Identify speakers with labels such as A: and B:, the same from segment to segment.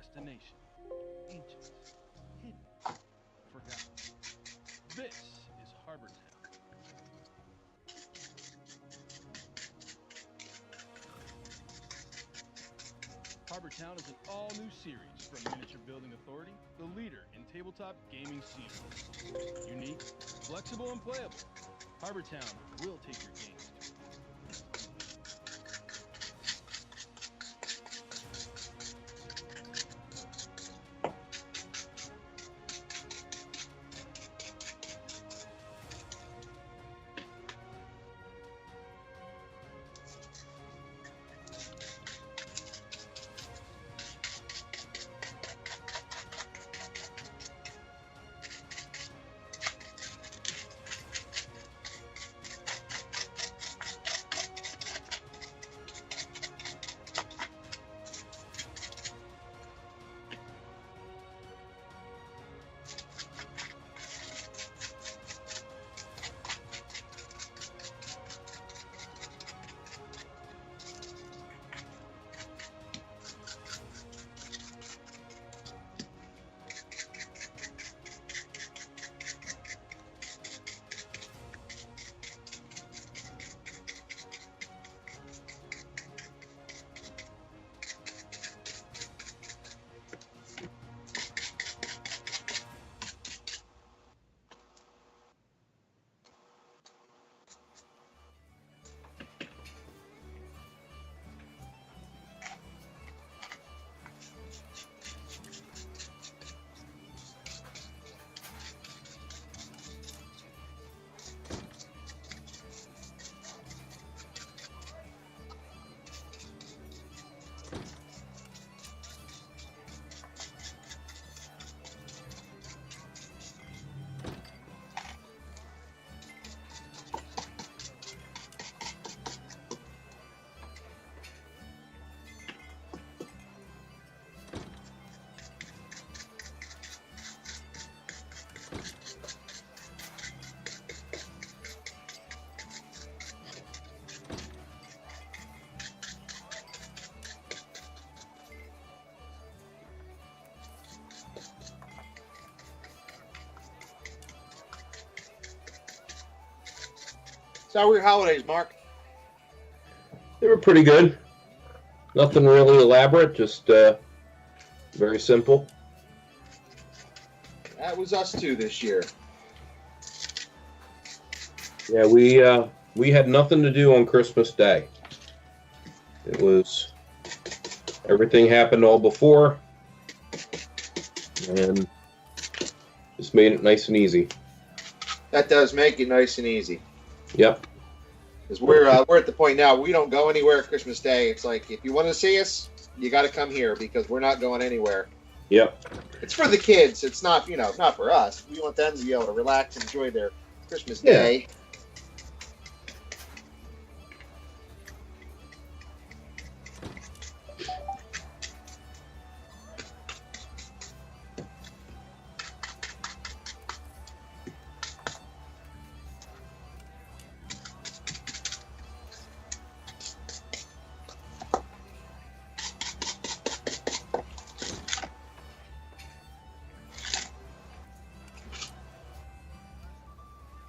A: destination. Ancient, hidden, forgotten. This is Harbor Town. Harbor Town is an all-new series from Miniature Building Authority, the leader in tabletop gaming series. Unique, flexible, and playable, Harbor Town will take your games to
B: So how were your holidays, Mark?
C: They were pretty good. Nothing really elaborate, just very simple.
B: That was us too this year.
C: Yeah, we had nothing to do on Christmas Day. It was everything happened all before, and just made it nice and easy.
B: That does make it nice and easy.
C: Yep.
B: Because we're at the point now we don't go anywhere Christmas Day. It's like if you want to see us, you got to come here because we're not going anywhere.
C: Yep.
B: It's for the kids. It's not not for us. We want them to be able to relax and enjoy their Christmas Day.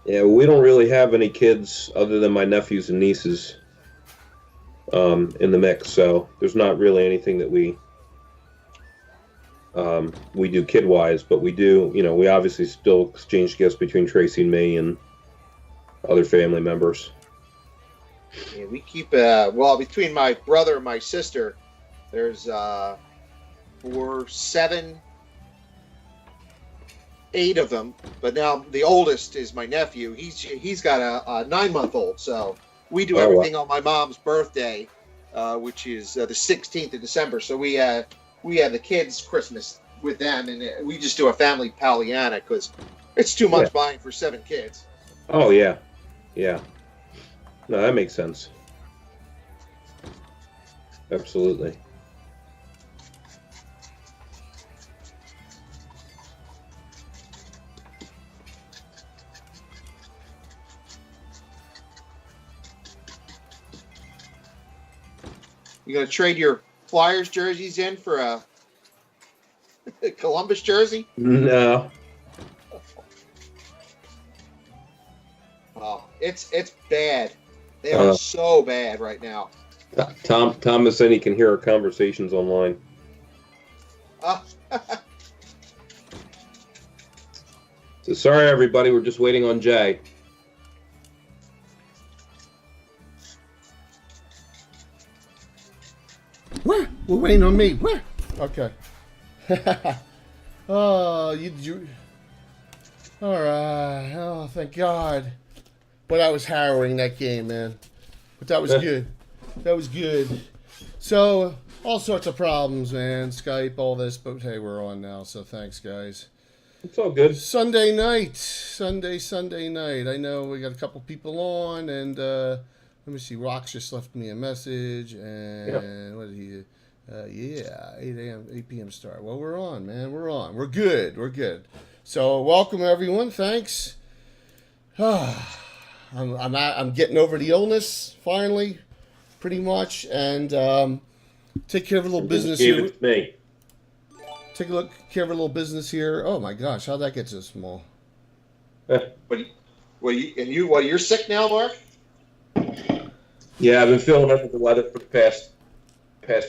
C: Yeah, we don't really have any kids other than my nephews and nieces in the mix, so there's not really anything that we do kid-wise, but we do, we obviously still exchange gifts between Tracy and me and other family members.
B: Yeah, we keep between my brother and my sister, there's 4, 7, 8 of them, but now the oldest is my nephew. He's got a 9-month-old, so we do everything on my mom's birthday, which is the 16th of December. So we have the kids' Christmas with them, and we just do a family Pollyanna because it's too much buying for 7 kids.
C: Oh yeah, yeah. No, that makes sense. Absolutely.
B: You gonna trade your Flyers jerseys in for a Columbus jersey?
C: No.
B: Oh, it's bad. They are so bad right now.
C: Thomas said he can hear our conversations online. So sorry, everybody. We're just waiting on Jay.
D: Where? We're waiting on me. Where? Okay. Oh, you. All right. Oh, thank God. But that was harrowing, that game, man. But that was good. That was good. So, all sorts of problems, man. Skype, all this. But hey, we're on now. So thanks, guys.
C: It's all good.
D: Sunday night. Sunday night. I know we got a couple people on, and let me see. Rox just left me a message, and what did he? 8 p.m. start. Well, we're on, man. We're on. We're good. So, welcome everyone. Thanks. I'm getting over the illness finally, pretty much, and take care of a little business
C: Gave
D: here.
C: it to me.
D: Take a look, care of a little business here. Oh my gosh, how'd that get so small?
B: You're sick now, Mark?
C: Yeah, I've been feeling under the weather for the past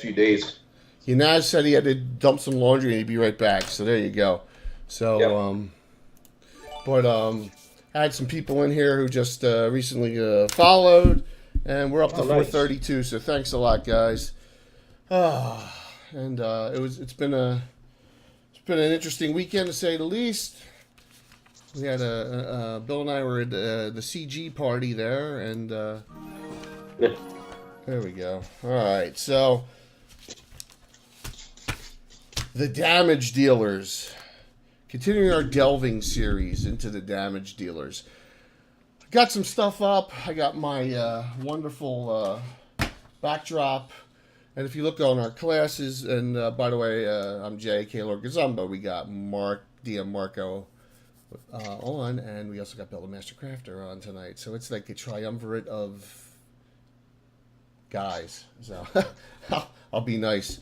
C: few days.
D: Naz said he had to dump some laundry and he'd be right back. So there you go. So, I had some people in here who just recently followed, and we're up to 432. So thanks a lot, guys. And it's been an interesting weekend to say the least. We had Bill and I were at the CG party there, and there we go. All right, so the Damage Dealers. Continuing our delving series into the Damage Dealers. I got some stuff up. I got my wonderful backdrop. And if you look on our classes, and by the way, I'm Jay, Kaylor Gazumba. We got Mark Diamarco on, and we also got Bill the Master Crafter on tonight. So it's like a triumvirate of guys. So I'll be nice.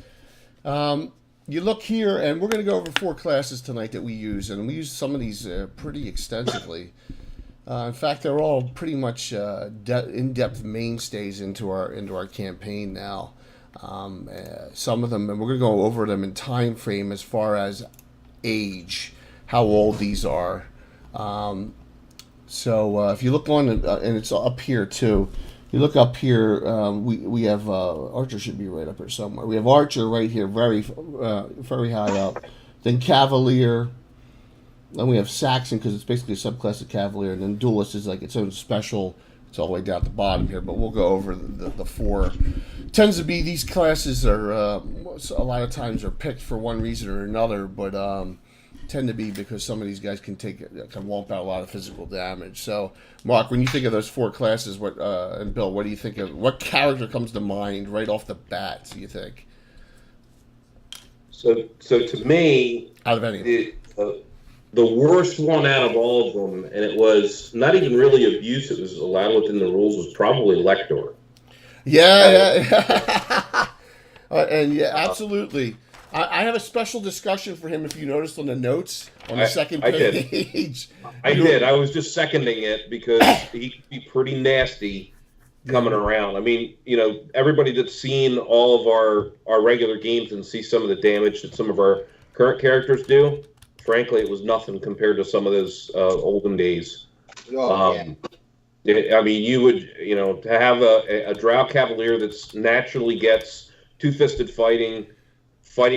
D: You look here, and we're going to go over 4 classes tonight that we use, and we use some of these pretty extensively. In fact, they're all pretty much in-depth mainstays into our campaign now. Some of them, and we're going to go over them in time frame as far as age, how old these are. So if you look on, and it's up here too. You look up here, we have Archer should be right up here somewhere. We have Archer right here, very high up. Then Cavalier. Then we have Saxon because it's basically a subclass of Cavalier. And then Duelist is like its own special. It's all the way down at the bottom here, but we'll go over the 4. Tends to be these classes are a lot of times are picked for one reason or another, but tend to be because some of these guys can womp out a lot of physical damage. So, Mark, when you think of those 4 classes, and Bill, what do you think of? What character comes to mind right off the bat? Do you think?
C: So to me,
D: out of any,
C: the worst one out of all of them, and it was not even really abuse; it was allowed within the rules. Was probably Lector.
D: Yeah. And yeah, absolutely. I have a special discussion for him if you noticed on the notes on the second page.
C: I did. I was just seconding it because he could be pretty nasty coming around. I mean, everybody that's seen all of our regular games and see some of the damage that some of our current characters do, frankly, it was nothing compared to some of those olden days. I mean, you would, to have a Drow Cavalier that's naturally gets two-fisted fighting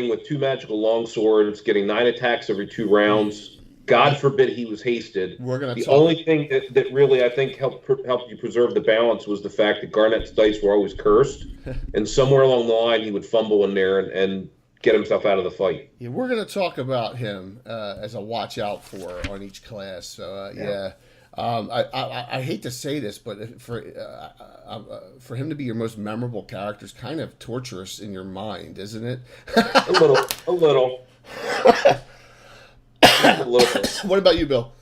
C: with 2 magical longswords, getting 9 attacks every 2 rounds. God forbid he was hasted. The only thing that really I think helped you preserve the balance was the fact that Garnet's dice were always cursed, and somewhere along the line he would fumble in there and get himself out of the fight.
D: Yeah, we're going to talk about him as a watch out for on each class. So I hate to say this, but for him to be your most memorable character is kind of torturous in your mind, isn't it?
C: A little.
D: What about you, Bill?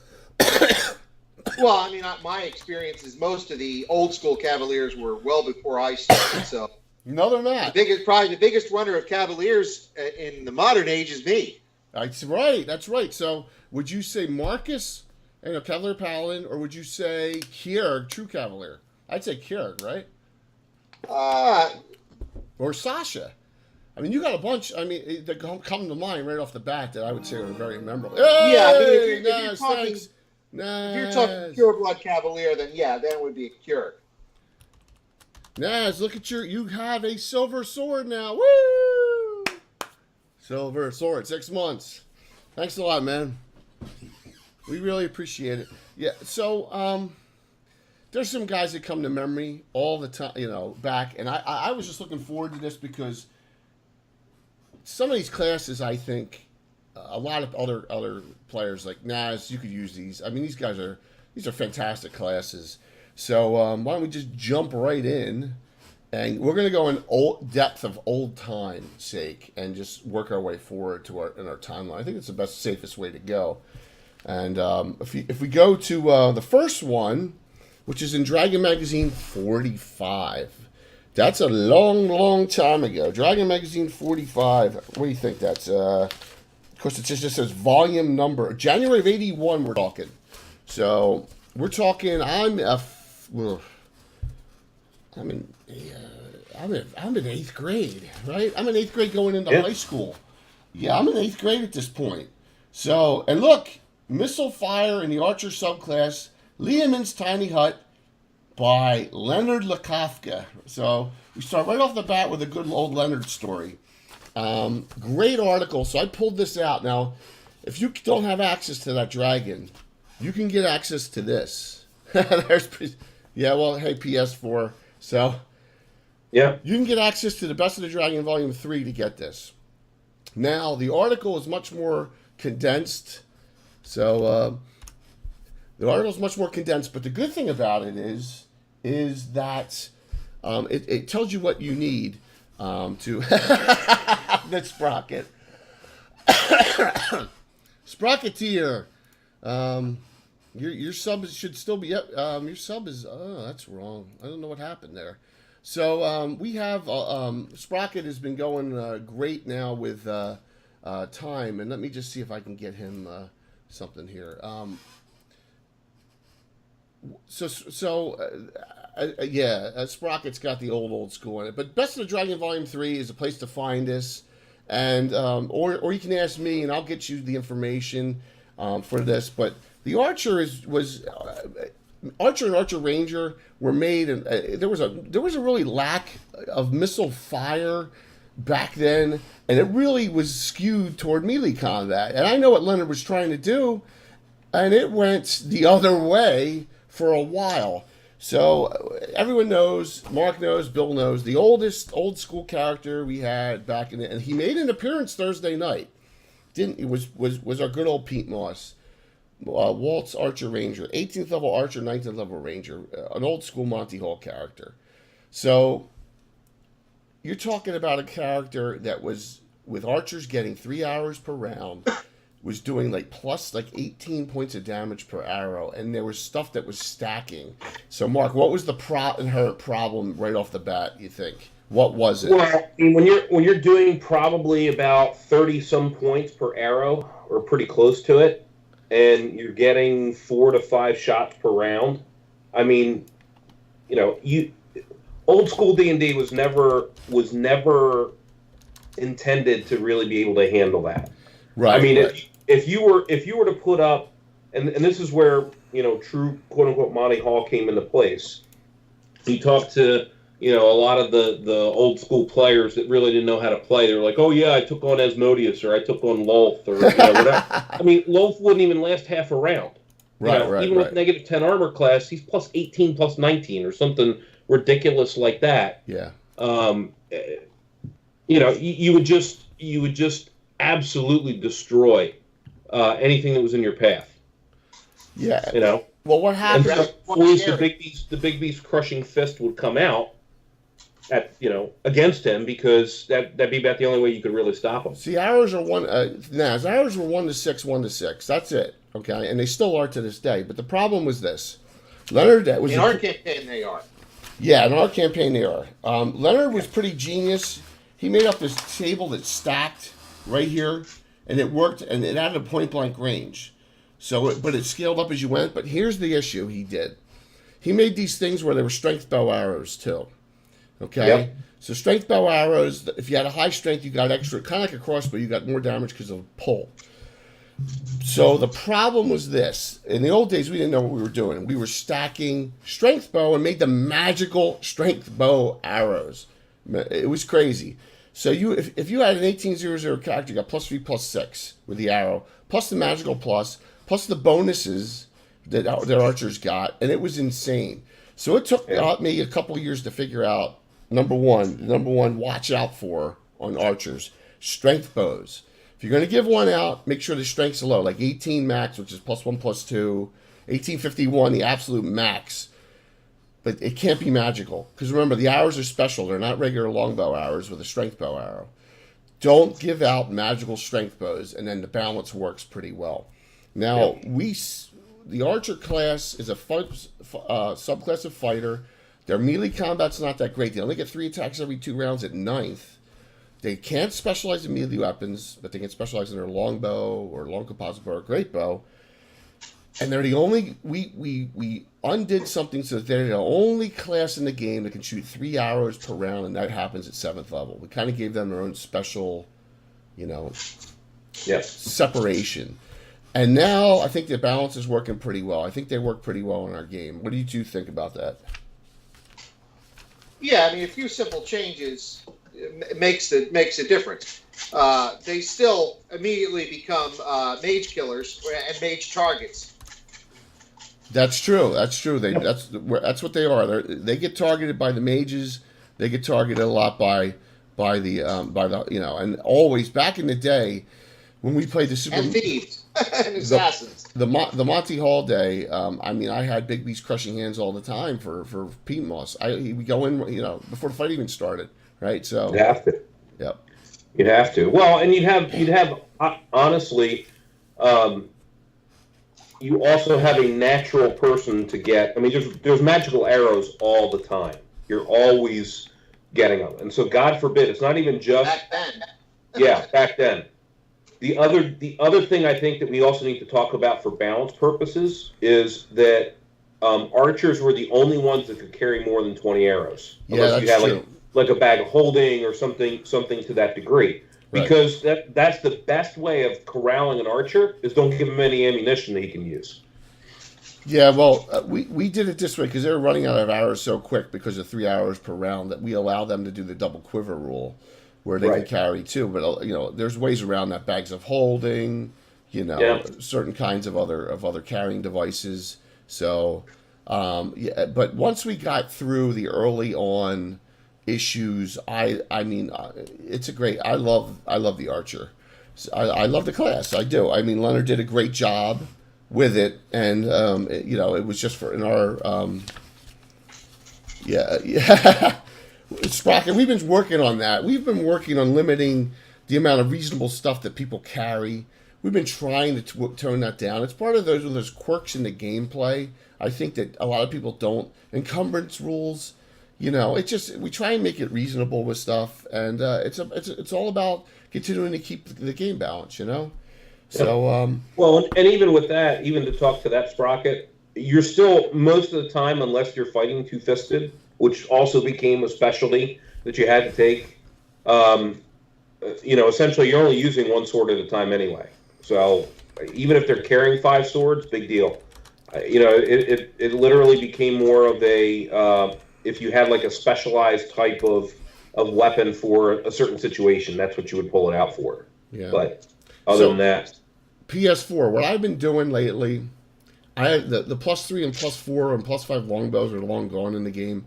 B: Well, I mean, my experience is most of the old school Cavaliers were well before I started. So
D: no, they're not.
B: Probably the biggest runner of Cavaliers in the modern age is me.
D: That's right. That's right. So, would you say Marcus, Cavalier Paladin, or would you say Kierg, True Cavalier? I'd say Kierg, right? Or Sasha. I mean, you got a bunch. I mean, that come to mind right off the bat that I would say are very memorable. Hey,
B: Yeah, I mean, if you're talking pure blood Cavalier, then yeah, that would be a Keurig.
D: Naz, look at you have a silver sword now. Woo! Silver sword, 6 months. Thanks a lot, man. We really appreciate it. Yeah, so there's some guys that come to memory all the time, back, and I was just looking forward to this because some of these classes, I think, a lot of other players like Naz, you could use these. I mean, these are fantastic classes. So why don't we just jump right in, and we're going to go in depth of old time sake and just work our way forward in our timeline. I think it's the safest way to go. And if we go to the first one, which is in Dragon Magazine 45. That's a long, long time ago. Dragon Magazine 45. What do you think that's? Of course, it just says volume number. January of 81, we're talking. So, we're talking, I'm in 8th grade, right? I'm in 8th grade going into high school. Yeah, I'm in 8th grade at this point. So, and look, Missile Fire in the Archer subclass, Liamon's Tiny Hut by Leonard Lakofka. So we start right off the bat with a good old Leonard story. Great article. So I pulled this out. Now, if you don't have access to that dragon, you can get access to this. Hey, PS4. So yeah, you can get access to the Best of the Dragon Volume 3 to get this. Now, the article is much more condensed. So the article is much more condensed, but the good thing about it is that it tells you what you need to that Sprocket. Sprocketeer, your sub should still be up. Your sub is that's wrong. I don't know what happened there. So we have Sprocket has been going great now with time, and let me just see if I can get him something here. Sprocket's got the old school in it. But Best of the Dragon Volume 3 is a place to find this. And or you can ask me, and I'll get you the information for this. But the Archer Archer and Archer Ranger were made, and there was a really lack of missile fire back then, and it really was skewed toward melee combat. And I know what Leonard was trying to do, and it went the other way for a while. So everyone knows, Mark knows, Bill knows, the old school character we had back in the, and he made an appearance Thursday night. It was our good old Pete Moss. Walt's Archer Ranger, 18th level Archer, 19th level Ranger, an old school Monty Hall character. So you're talking about a character that was, with Archers getting 3 hours per round, was doing plus 18 points of damage per arrow, and there was stuff that was stacking. So Mark, what was the inherent problem right off the bat, you think? What was it?
C: Well, I mean, when you're doing probably about 30 some points per arrow, or pretty close to it, and you're getting 4 to 5 shots per round, I mean, old school D&D was never intended to really be able to handle that.
D: Right.
C: I mean,
D: right.
C: If you were to put up, and this is where true quote unquote Monty Hall came into place. He talked to a lot of the old school players that really didn't know how to play. They were like, oh yeah, I took on Asmodeus, or I took on Lolth, or whatever. I mean, Lolth wouldn't even last half a round.
D: Right.
C: Even with negative 10 armor class, he's plus 18, plus 19, or something ridiculous like that.
D: Yeah.
C: You would just absolutely destroy anything that was in your path.
D: Yeah.
C: Well,
D: what happened?
C: The big beast crushing fist would come out against him, because that'd be about the only way you could really stop him.
D: See, arrows are his arrows were 1 to 6, 1 to 6. That's it. Okay, and they still are to this day. But the problem was this: Leonard, that was
B: in our campaign they are.
D: Yeah, in our campaign they are. Leonard was pretty genius. He made up this table that stacked right here. and it worked, and it had a point blank range. So, but it scaled up as you went. But here's the issue: he did. He made these things where they were strength bow arrows too. Okay.
C: Yep.
D: So strength bow arrows. If you had a high strength, you got extra. Kind of like a crossbow, you got more damage because of pull. So the problem was this: in the old days, we didn't know what we were doing. We were stacking strength bow and made the magical strength bow arrows. It was crazy. So if you had an 1800 character, you got +3/+6 with the arrow, plus the magical plus the bonuses that archers got, and it was insane. So it took me a couple of years to figure out number one watch out for on archers: strength bows. If you're going to give one out, make sure the strength's low, like 18 max, which is +1/+2, 1851, the absolute max. But it can't be magical. Because remember, the arrows are special. They're not regular longbow arrows with a strength bow arrow. Don't give out magical strength bows, and then the balance works pretty well. Now, the archer class is a subclass of fighter. Their melee combat's not that great. They only get 3 attacks every 2 rounds at 9th. They can't specialize in melee weapons, but they can specialize in their longbow or long composite bow or great bow. And they're the only, we undid something so that they're the only class in the game that can shoot 3 arrows per round, and that happens at 7th level. We kind of gave them their own special, separation. And now I think the balance is working pretty well. I think they work pretty well in our game. What do you two think about that?
B: Yeah, I mean, a few simple changes makes a difference. They still immediately become mage killers and mage targets.
D: That's true. That's what they are. They get targeted by the mages. They get targeted a lot by the and always back in the day when we played the Super
B: and thieves and assassins.
D: The Monty Hall day. I had Big B's crushing hands all the time for Pete Moss. We go in before the fight even started, right? So
C: you have to.
D: Yep.
C: You'd have to. Well, and you'd have honestly. You also have a natural person to get. I mean, there's magical arrows all the time. You're always getting them, and so God forbid, it's not even just
B: back then.
C: Yeah, back then. The other thing I think that we also need to talk about for balance purposes is that archers were the only ones that could carry more than 20 arrows, unless you had like a bag of holding or something to that degree. Because that's the best way of corralling an archer is don't give him any ammunition that he can use.
D: Yeah, well, we did it this way because they were running out of arrows so quick because of 3 hours per round that we allow them to do the double quiver rule, where they can carry 2. But there's ways around that: bags of holding, certain kinds of other carrying devices. So, but once we got through the early on issues, it's a great. I love the archer. I love the class. I do. I mean, Leonard did a great job with it, and it was just in our Sprocket. We've been working on that. We've been working on limiting the amount of reasonable stuff that people carry. We've been trying to tone that down. It's part of those quirks in the gameplay. I think that a lot of people don't. Encumbrance rules. It's just we try and make it reasonable with stuff, and it's all about continuing to keep the game balance, So
C: well, and even with that, even to talk to that Sprocket, you're still most of the time, unless you're fighting two-fisted, which also became a specialty that you had to take. Essentially, you're only using one sword at a time anyway. So even if they're carrying 5 swords, big deal. It literally became more of a if you had like a specialized type of weapon for a certain situation, that's what you would pull it out for. Yeah. But other than that,
D: PS4. What I've been doing lately, I have the +3 and +4 and +5 longbows are long gone in the game.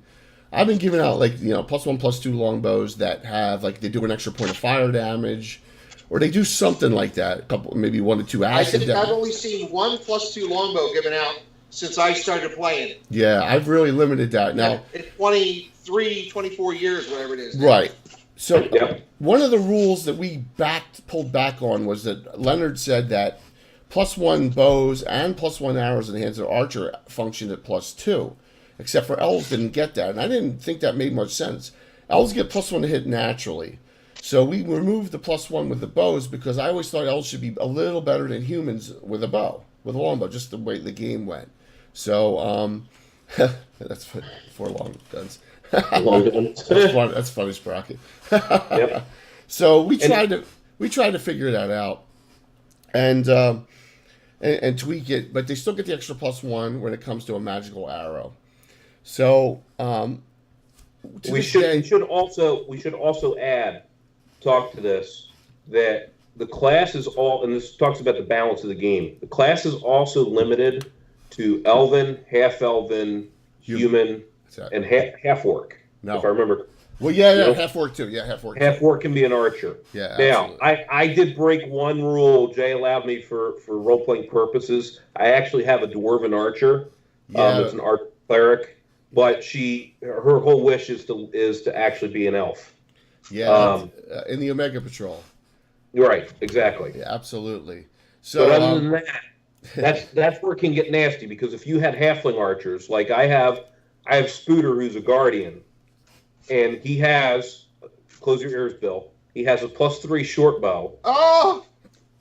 D: I've been giving out +1, +2 longbows that have they do an extra point of fire damage, or they do something like that. Maybe 1 to 2 acid.
B: I think I've only seen 1 +2 longbow given out since I started playing it.
D: Yeah, I've really limited that now.
B: In 23, 24 years, whatever it is.
D: Right. So one of the rules that we pulled back on was that Leonard said that +1 bows and +1 arrows in the hands of archer functioned at +2, except for elves didn't get that, and I didn't think that made much sense. Elves get +1 to hit naturally. So we removed the +1 with the bows because I always thought elves should be a little better than humans with a bow, with a longbow, just the way the game went. So that's four long guns. That's funny, Sprocket.
C: Yep.
D: So we tried to figure that out, and tweak it, but they still get the extra +1 when it comes to a magical arrow. So
C: we should also add, talk to this, that the class is all, and this talks about the balance of the game. The class is also limited to elven, half elven, human, and half orc.
D: No.
C: If I remember.
D: Well, yeah, half orc too. Yeah, half orc.
C: Half orc can be an archer.
D: Yeah.
C: Now, I did break one rule. Jay allowed me for role playing purposes. I actually have a dwarven archer.
D: Yeah.
C: It's an arch cleric, but her whole wish is to actually be an elf.
D: Yeah. In the Omega Patrol.
C: Right. Exactly.
D: Yeah, absolutely. So
C: but other than that, that's where it can get nasty, because if you had halfling archers, like I have Spooter, who's a guardian. And he has, close your ears, Bill, he has a +3 short bow.
B: Oh!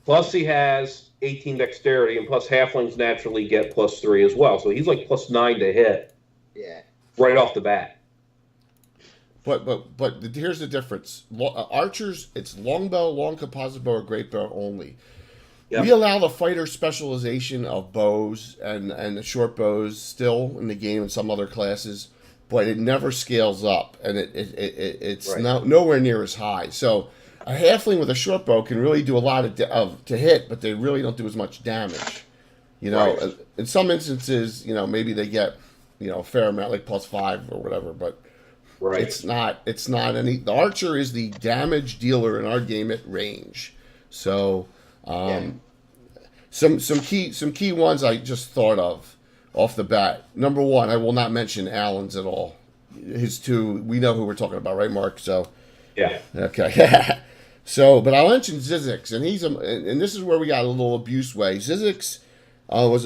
C: Plus he has 18 dexterity, and plus halflings naturally get +3 as well. So he's like +9 to hit.
B: Yeah.
C: Right off the bat.
D: But here's the difference. Archers, it's longbow, long composite bow, or great bow only. Yep. We allow the fighter specialization of bows and the short bows still in the game in some other classes, but it never scales up, and it's
C: right.
D: nowhere near as high. So a halfling with a short bow can really do a lot to hit, but they really don't do as much damage. You know, right. In some instances, you know, maybe they get, you know, a fair amount, like +5 or whatever, but right. It's not any. The archer is the damage dealer in our game at range. So some key ones I just thought of off the bat. Number 1, I will not mention Alan's at all. His 2, we know who we're talking about, right, Mark? So
C: yeah,
D: okay. So, but I'll mention Zizix, and this is where we got a little abuse way. Zizix was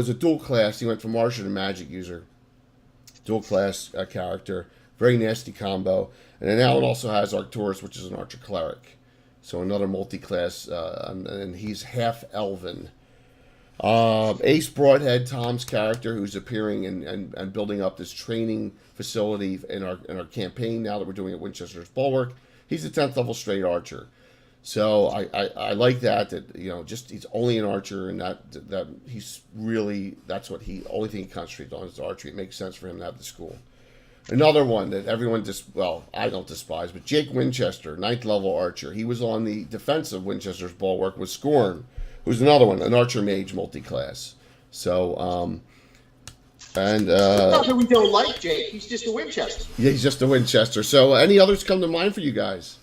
D: a dual class. He went from archer to magic user. Dual class character, very nasty combo. And then Alan also has Arcturus, which is an archer cleric. So another multi-class, and he's half elven. Ace Broadhead, Tom's character, who's appearing and building up this training facility in our campaign now that we're doing at Winchester's Bulwark. He's a 10th level straight archer. So I like that you know, just he's only an archer, and that he's really, that's what only thing he concentrates on is archery. It makes sense for him to have the school. Another one that everyone I don't despise, but Jake Winchester, 9th level archer. He was on the defense of Winchester's Bulwark with Scorn, who's another one, an archer mage multi-class. So, and
B: not that we don't like Jake. He's just a Winchester.
D: Yeah, he's just a Winchester. So, any others come to mind for you guys?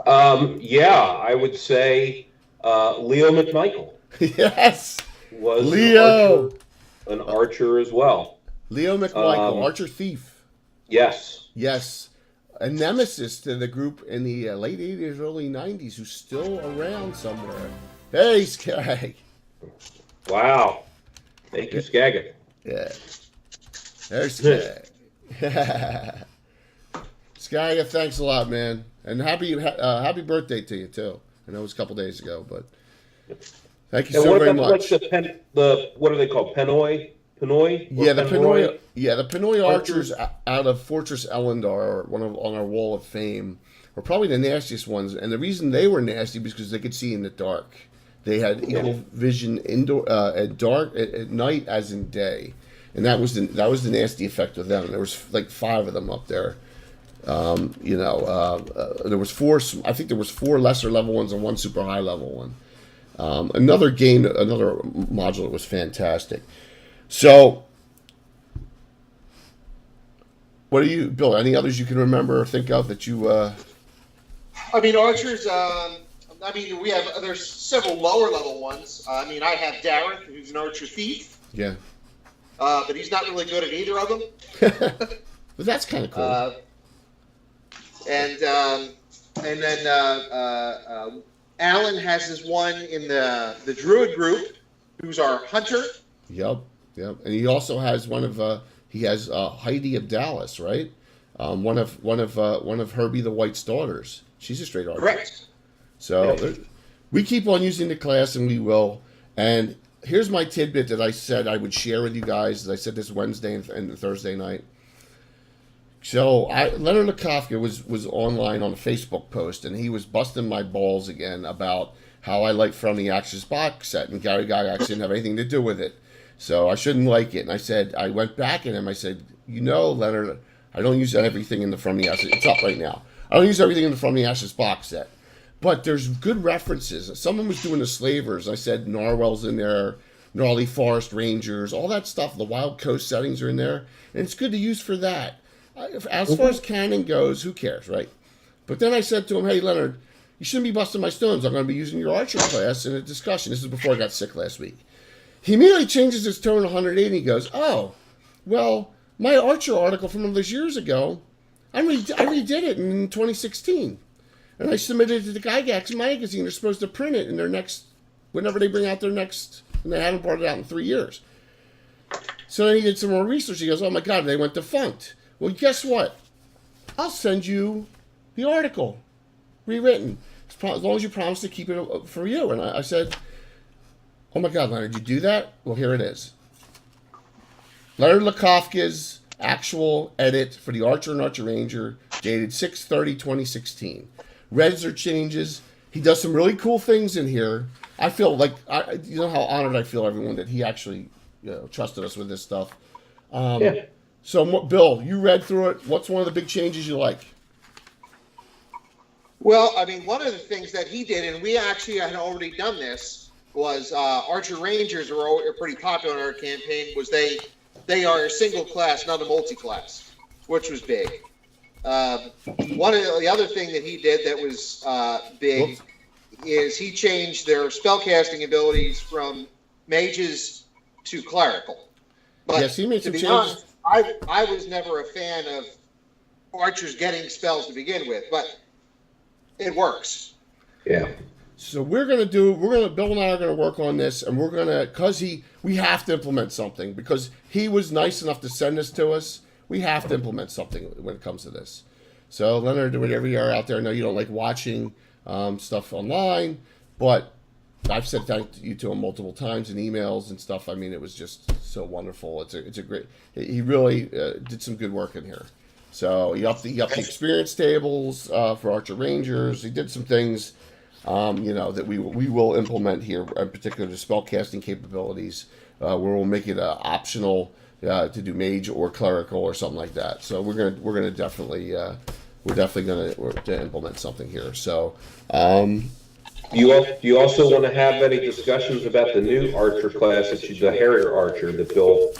C: Yeah, I would say Leo McMichael.
D: Yes,
C: was
D: Leo,
C: an archer as well.
D: Leo McMichael, archer thief.
C: Yes.
D: A nemesis to the group in the late 80s, early 90s, who's still around somewhere. Hey, Skag.
C: Wow. Thank you, Skag.
D: Yeah. There's Skag. Skag, thanks a lot, man. And happy birthday to you, too. I know it was a couple days ago, but thank you so very much.
C: Like what are they called? Pinoy?
D: Yeah, the Pinoy archers out of Fortress Elendar, on our Wall of Fame, were probably the nastiest ones. And the reason they were nasty was because they could see in the dark. They had equal vision at night as in day, and that was the nasty effect of them. There was like 5 of them up there. There was 4. I think there was 4 lesser level ones and 1 super high level one. Another module that was fantastic. So, what do you, Bill? Any others you can remember or think of that you?
B: I mean, archers. There's several lower level ones. I have Darren, who's an archer thief.
D: Yeah.
B: But he's not really good at either of them.
D: But that's kind of cool.
B: And then Alan has his one in the Druid group, who's our hunter.
D: Yep. And he also has one of he has Heidi Abdalis, right? one of Herbie the White's daughters. She's a straight archer.
B: Correct.
D: So we keep on using the class, and we will. And here's my tidbit that I said I would share with you guys. I said this Wednesday and Thursday night. So Leonard Lekofka was online on a Facebook post, and he was busting my balls again about how I like From the Ashes box set, and Gary Gygax didn't have anything to do with it. So I shouldn't like it. And I went back at him. I said, Leonard, I don't use everything in the From the Ashes. It's up right now. I don't use everything in the From the Ashes box set. But there's good references. Someone was doing the Slavers. I said Narwhal's in there, Gnarly Forest Rangers, all that stuff. The Wild Coast settings are in there. And it's good to use for that. As far as canon goes, who cares, right? But then I said to him, hey, Leonard, you shouldn't be busting my stones. I'm going to be using your Archer class in a discussion. This is before I got sick last week. He immediately changes his tone 180 and he goes, oh, well, my Archer article from all those years ago, I redid it in 2016. And I submitted it to the Gygax magazine. They're supposed to print it in their next, whenever they bring out their next, and they haven't brought it out in 3 years. So then he did some more research. He goes, oh my God, they went defunct. Well, guess what? I'll send you the article, rewritten, as long as you promise to keep it for you. And I said, oh my God, Leonard, did you do that? Well, here it is. Leonard Lekofka's actual edit for the Archer and Archer Ranger, dated 6/30/2016. Reds are changes. He does some really cool things in here. I feel like, you know how honored I feel, everyone, that he actually trusted us with this stuff. Yeah. So, Bill, you read through it. What's one of the big changes you like?
B: Well, I mean, one of the things that he did, and we actually had already done this, was Archer Rangers are pretty popular in our campaign, was they are a single class, not a multi-class, which was big. One of the other thing that he did that was big is he changed their spellcasting abilities from mages to clerical. But
D: yes, he made some changes.
B: Honest, I was never a fan of archers getting spells to begin with, but it works.
C: Yeah.
D: So Bill and I are gonna work on this, and we have to implement something because he was nice enough to send this to us. We have to implement something when it comes to this. So Leonard, whatever you are out there, I know you don't like watching stuff online, but I've said thank you to him multiple times in emails and stuff. I mean, it was just so wonderful. It's a great. He really did some good work in here. So he upped the experience tables for Archer Rangers. He did some things, that we will implement here, in particular the spellcasting capabilities, where we'll make it optional to do mage or clerical or something like that. So we're gonna definitely gonna implement something here. So.
C: You also want to have any discussions about the new Archer class, the Harrier Archer that Bill?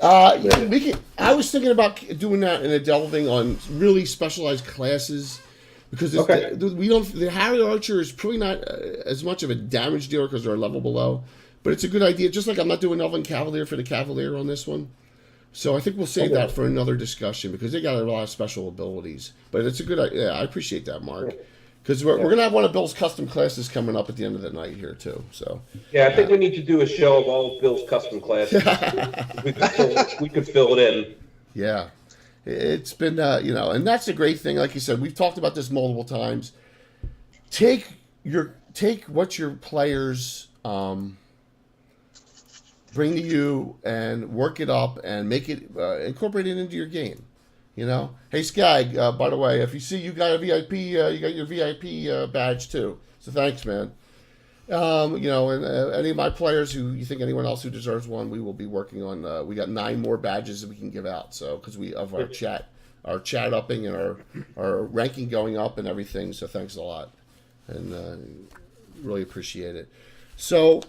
D: I was thinking about doing that and delving on really specialized classes because the Harrier Archer is probably not as much of a damage dealer because they're a level below, but it's a good idea. Just like I'm not doing Elven Cavalier for the Cavalier on this one, so I think we'll save that for another discussion because they got a lot of special abilities. But it's a good idea. I appreciate that, Mark. Because we're going to have one of Bill's custom classes coming up at the end of the night here, too. So
C: yeah, I think we need to do a show of all of Bill's custom classes. we could fill it in.
D: Yeah. It's been, and that's the great thing. Like you said, we've talked about this multiple times. Take what your players bring to you and work it up and make it, incorporate it into your game. Hey Skag, by the way, if you see you got a VIP, you got your VIP badge too. So thanks, man. And any of my players who you think anyone else who deserves one, we will be working on. We got 9 more badges that we can give out. So because we have our chat upping and our ranking going up and everything. So thanks a lot, and really appreciate it. So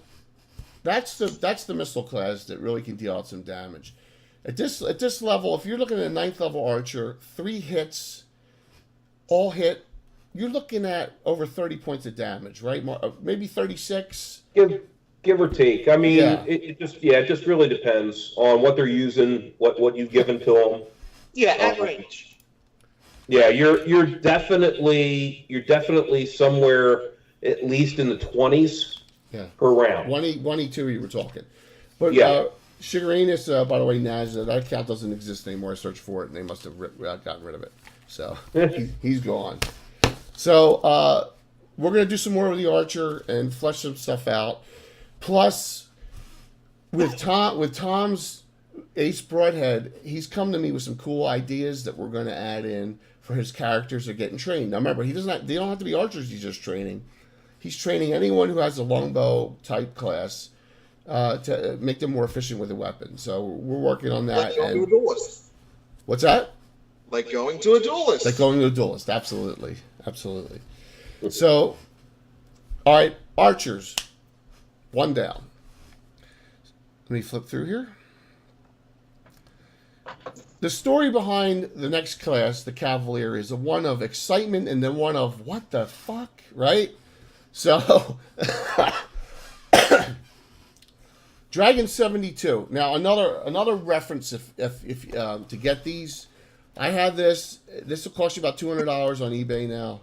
D: that's the missile class that really can deal out some damage. At this level, if you're looking at a 9th level Archer, 3 hits, all hit, you're looking at over 30 points of damage, right? Maybe 36.
C: Give or take. I mean, it just really depends on what they're using, what you've given to them.
B: Yeah, at range.
C: Yeah, you're definitely somewhere at least in the 20s per round.
D: 22 you were talking. But Sugarinus, by the way, Naz, that account doesn't exist anymore. I searched for it, and they must have gotten rid of it. So he's gone. So we're going to do some more of the Archer and flesh some stuff out. Plus, with Tom's Ace Broadhead, he's come to me with some cool ideas that we're going to add in for his characters that are getting trained. Now, remember, they don't have to be archers he's just training. He's training anyone who has a longbow type class to make them more efficient with the weapon. So we're working on that.
B: Like going to a duelist.
D: What's that?
B: Like going to a duelist.
D: Like going to a duelist. Absolutely. Absolutely. So, all right, archers. One down. Let me flip through here. The story behind the next class, the Cavalier, is a one of excitement and then one of what the fuck, right? So, Dragon 72. Now, another reference if to get these, I have this. This will cost you about $200 on eBay now.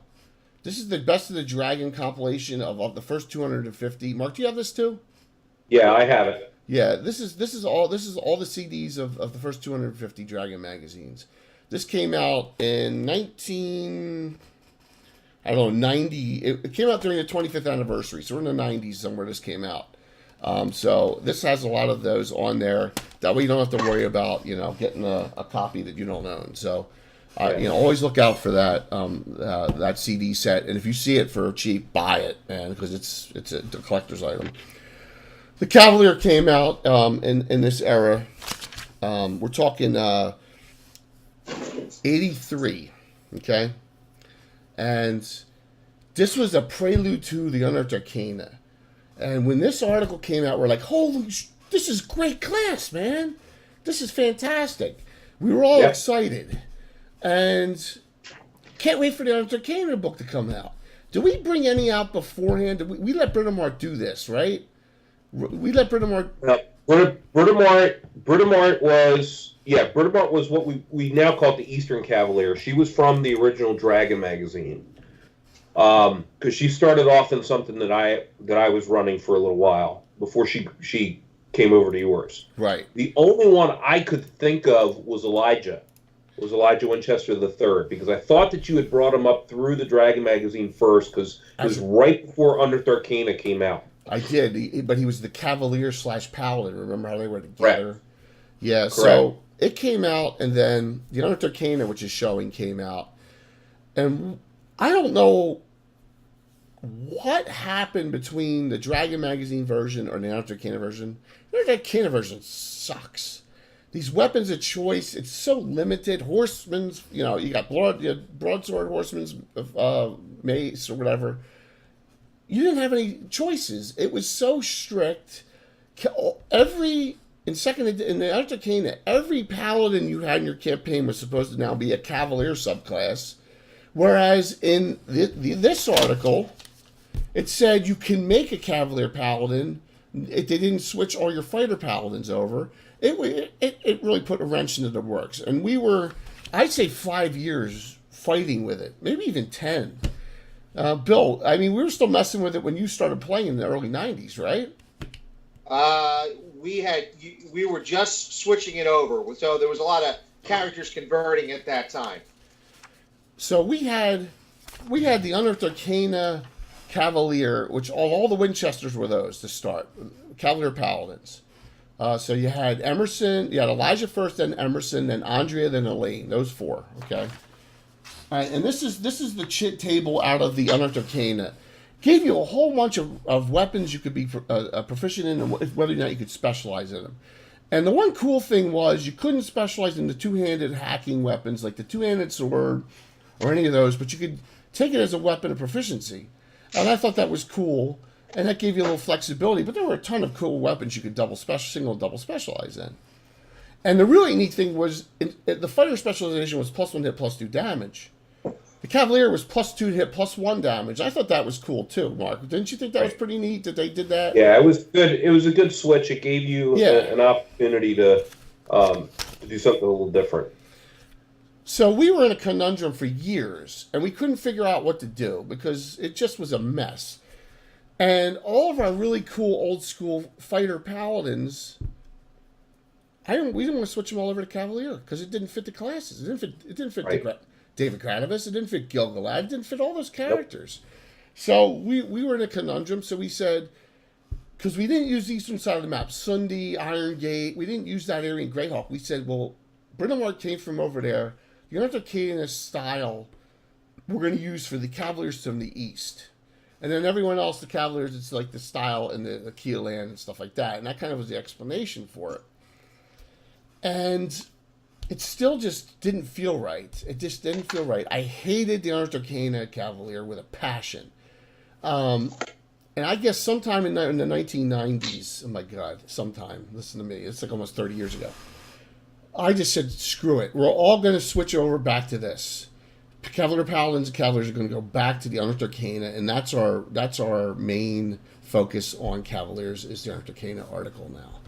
D: This is the best of the Dragon compilation of the first 250. Mark, do you have this too?
C: Yeah, I have it.
D: Yeah, this is all the CDs of the first 250 Dragon magazines. This came out in 90. It came out during the 25th anniversary, so we're in the 90s somewhere. This came out. So this has a lot of those on there. That way you don't have to worry about getting a copy that you don't own. So always look out for that CD set, and if you see it for cheap, buy it, man, because it's a collector's item. The Cavalier came out in this era. We're talking 83, okay? And this was a prelude to the Unearthed Arcana. And when this article came out, we're like, this is great class, man. This is fantastic. We were all excited. And can't wait for the Unearthed Arcana book to come out. Did we bring any out beforehand? We let Britomart do this, right? We let Britomart...
C: Britomart was what we now call it the Eastern Cavalier. She was from the original Dragon magazine. Because she started off in something that I was running for a little while before she came over to yours.
D: Right.
C: The only one I could think of was Elijah Winchester III, because I thought that you had brought him up through the Dragon magazine first, because it was right before Unearthed Arcana came out.
D: I did, but he was the Cavalier / Paladin. Remember how they were together?
C: Correct.
D: Yeah, Correct. So it came out, and then the Unearthed Arcana, which is showing, came out. And I don't know what happened between the Dragon magazine version or the Unearthed Arcana version. The Unearthed Arcana version sucks. These weapons of choice, it's so limited. Horsemen's, you got broadsword, horseman's mace or whatever. You didn't have any choices. It was so strict. In the Unearthed Arcana, every paladin you had in your campaign was supposed to now be a Cavalier subclass. Whereas in this article, it said you can make a Cavalier Paladin. They didn't switch all your fighter paladins over. It really put a wrench into the works. And we were, I'd say, 5 years fighting with it, maybe even 10. Bill, I mean, we were still messing with it when you started playing in the early 90s, right?
B: We were just switching it over, so there was a lot of characters converting at that time.
D: So we had the Unearthed Arcana Cavalier, which all the Winchesters were those to start. Cavalier Paladins. So you had Emerson, you had Elijah first, then Emerson, then Andrea, then Elaine. Those four, okay? All right, and this is the chit table out of the Unearthed Arcana. Gave you a whole bunch of weapons you could be proficient in, and whether or not you could specialize in them. And the one cool thing was you couldn't specialize in the two-handed hacking weapons, like the two-handed sword or any of those, but you could take it as a weapon of proficiency. And I thought that was cool, and that gave you a little flexibility. But there were a ton of cool weapons you could single double specialize in. And the really neat thing was the fighter specialization was +1 hit, +2 damage. The Cavalier was +2 hit, +1 damage. I thought that was cool too, Mark. Didn't you think that was pretty neat that they did that?
C: Yeah, it was good. It was a good switch. It gave you an opportunity to do something a little different.
D: So we were in a conundrum for years, and we couldn't figure out what to do because it just was a mess. And all of our really cool old school fighter paladins We didn't want to switch them all over to Cavalier because it didn't fit the classes. It didn't fit
C: Right.
D: David Kratovus. It didn't fit Gil-galad. It didn't fit all those
C: Nope.
D: characters. So we were in a conundrum. So we said, because we didn't use the eastern side of the map, Sunday, Iron Gate, we didn't use that area in Greyhawk. We said, well, Bryn Mawr came from over there. The Arthurcana style we're going to use for the Cavaliers from the east. And then everyone else, the Cavaliers, it's like the style and the Keelan and stuff like that. And that kind of was the explanation for it. And it still just didn't feel right. It just didn't feel right. I hated the Arthurcana Cavalier with a passion. And I guess sometime in the 1990s, oh my God, sometime, listen to me, it's like almost 30 years ago, I just said, screw it. We're all going to switch over back to this. Cavalier Paladins and Cavaliers are going to go back to the Arthurcana, and that's our main focus on Cavaliers is the Arthurcana article now.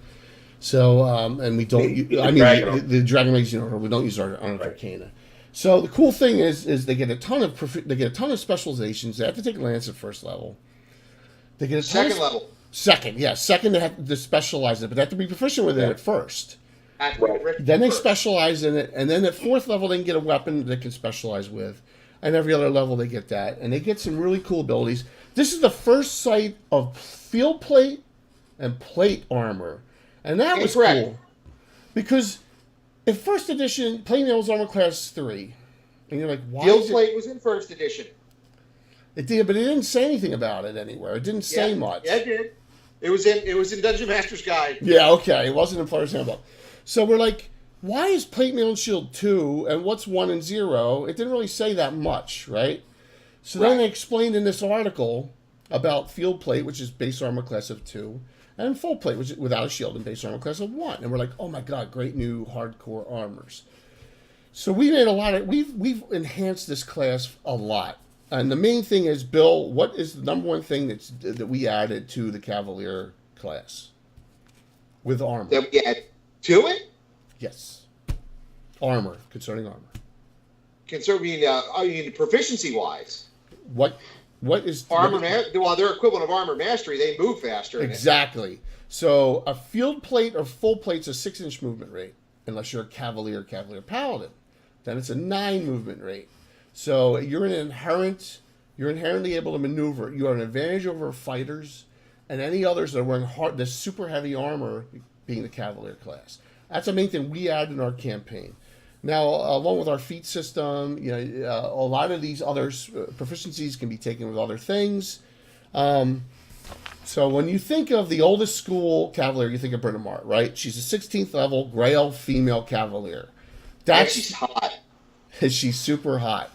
D: So, and we don't, the Dragon Magazine article, we don't use our Arthurcana. Right. So the cool thing is they get a ton of specializations. They have to take Lance at first level. They get a
B: second level.
D: Second, yeah. Second, they have to specialize it, but they have to be proficient with it at first.
B: Right.
D: Then they specialize in it, and then at fourth level, they can get a weapon they can specialize with. And every other level, they get that. And they get some really cool abilities. This is the first sight of field plate and plate armor. And that was cool. Because in first edition, Plate Mail was armor class 3. And you're like, why?
B: Field plate was in first edition.
D: It did, but it didn't say anything about it anywhere. It didn't say much.
B: Yeah, it did. It was in Dungeon Master's Guide.
D: Yeah, okay. It wasn't in Player's Handbook. So we're like, why is Plate Mail and Shield 2 and what's 1 and 0? It didn't really say that much, right? So then they explained in this article about Field Plate, which is base armor class of 2, and Full Plate, which is without a shield and base armor class of 1. And we're like, oh my God, great new hardcore armors. So we made we've enhanced this class a lot. And the main thing is, Bill, what is the number one thing that we added to the Cavalier class with armor?
B: That we add to it?
D: Yes. Armor, concerning armor.
B: Concerning, proficiency-wise.
D: What is...
B: Armor, well, they're equivalent of armor mastery. They move faster.
D: Exactly. So a field plate or full plate's a 6-inch movement rate, unless you're a Cavalier Paladin. Then it's a 9 movement rate. So you're inherently able to maneuver. You have an advantage over fighters and any others that are wearing this super heavy armor, being the Cavalier class. That's the main thing we add in our campaign. Now, along with our feat system, a lot of these other proficiencies can be taken with other things. So when you think of the oldest school Cavalier, you think of Bryn Mawr, right? She's a 16th level Grey Elf female Cavalier.
B: She's hot.
D: She's super hot.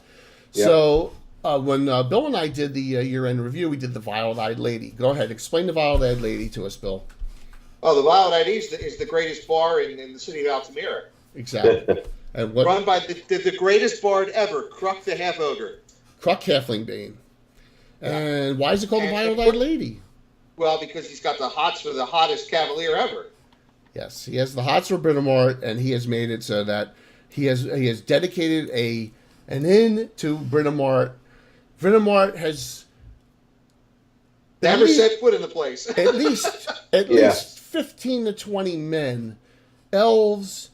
C: Yep.
D: So when Bill and I did the year-end review, we did the Violet-Eyed Lady. Go ahead, explain the Violet-Eyed Lady to us, Bill.
B: Oh, the Violet-Eyed Lady is the greatest bar in the city of Altamira.
D: Exactly. And
B: run by the greatest bard ever, Kruk the Half Ogre.
D: Kruk Halfling Bane. And why is it called the Violet-Eyed Lady?
B: Well, because he's got the hots for the hottest Cavalier ever.
D: Yes, he has the hots for Bryn Mawr, and he has made it so that he has dedicated an inn to Bryn Mawr. Bryn Mawr has
B: never set foot in the place.
D: at least 15 to 20 men, elves,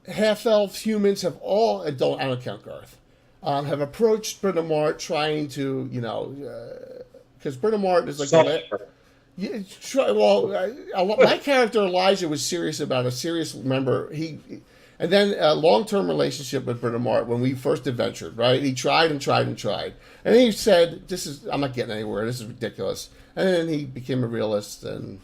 D: half-elves, humans have all, I don't count Garth, have approached Bryn Mawr trying to, because Bryn Mawr is like... my character Elijah was serious about a serious member. And then a long-term relationship with Bryn Mawr when we first adventured, right? He tried and tried and tried. And then he said, I'm not getting anywhere. This is ridiculous. And then he became a realist and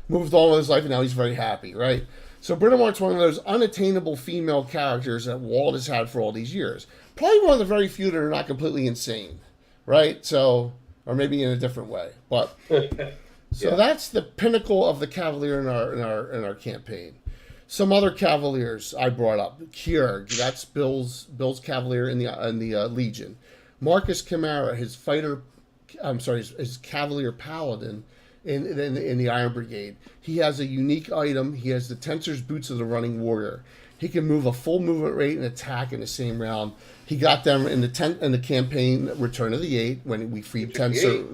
D: moved on with his life, and now he's very happy, right? So Bryn Mawr's one of those unattainable female characters that Walt has had for all these years. Probably one of the very few that are not completely insane, right? So, or maybe in a different way. But so that's the pinnacle of the Cavalier in our campaign. Some other Cavaliers I brought up. Kjörg, that's Bill's Cavalier in the Legion. Marcus Camara, his Cavalier Paladin in the Iron Brigade. He has a unique item. He has the Tensor's Boots of the Running Warrior. He can move a full movement rate and attack in the same round. He got them in the campaign Return of the Eight when we freed Tensor.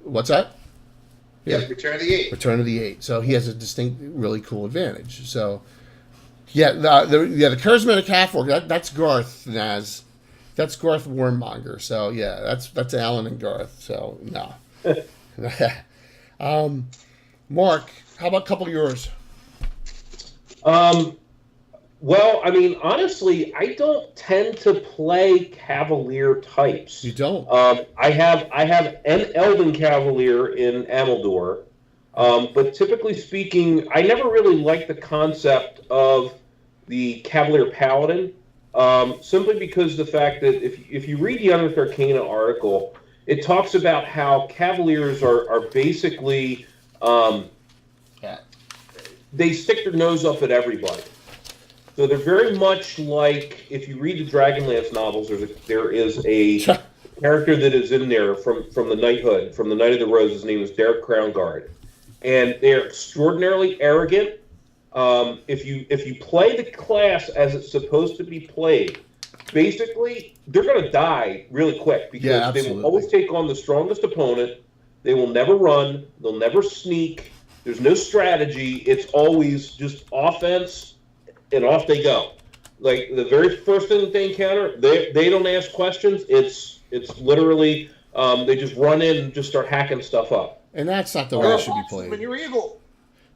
D: What's that?
B: Yeah, Return of the Eight.
D: Return of the Eight. So he has a distinct, really cool advantage. So Yeah, the charismatic half-orc, that's Garth Naz. That's Garth Warmonger. So yeah, that's Alan and Garth. So no. Mark, how about a couple of yours?
C: Well, I mean, honestly, I don't tend to play Cavalier types.
D: You don't?
C: I have an Elven Cavalier in Ameldor, but typically speaking, I never really liked the concept of the Cavalier Paladin, simply because the fact that if you read the Unearthed Arcana article, it talks about how Cavaliers are basically they stick their nose up at everybody. So they're very much like, if you read the Dragonlance novels, there is a character that is in there from the Knighthood, from the Knight of the Rose. His name is Derek Crownguard. And they're extraordinarily arrogant. If you play the class as it's supposed to be played, basically, they're going to die really quick because they will always take on the strongest opponent. They will never run. They'll never sneak. There's no strategy. It's always just offense, and off they go. Like the very first thing that they encounter, they don't ask questions. It's literally they just run in and just start hacking stuff up.
D: And that's not the way it should be played.
B: When you're evil.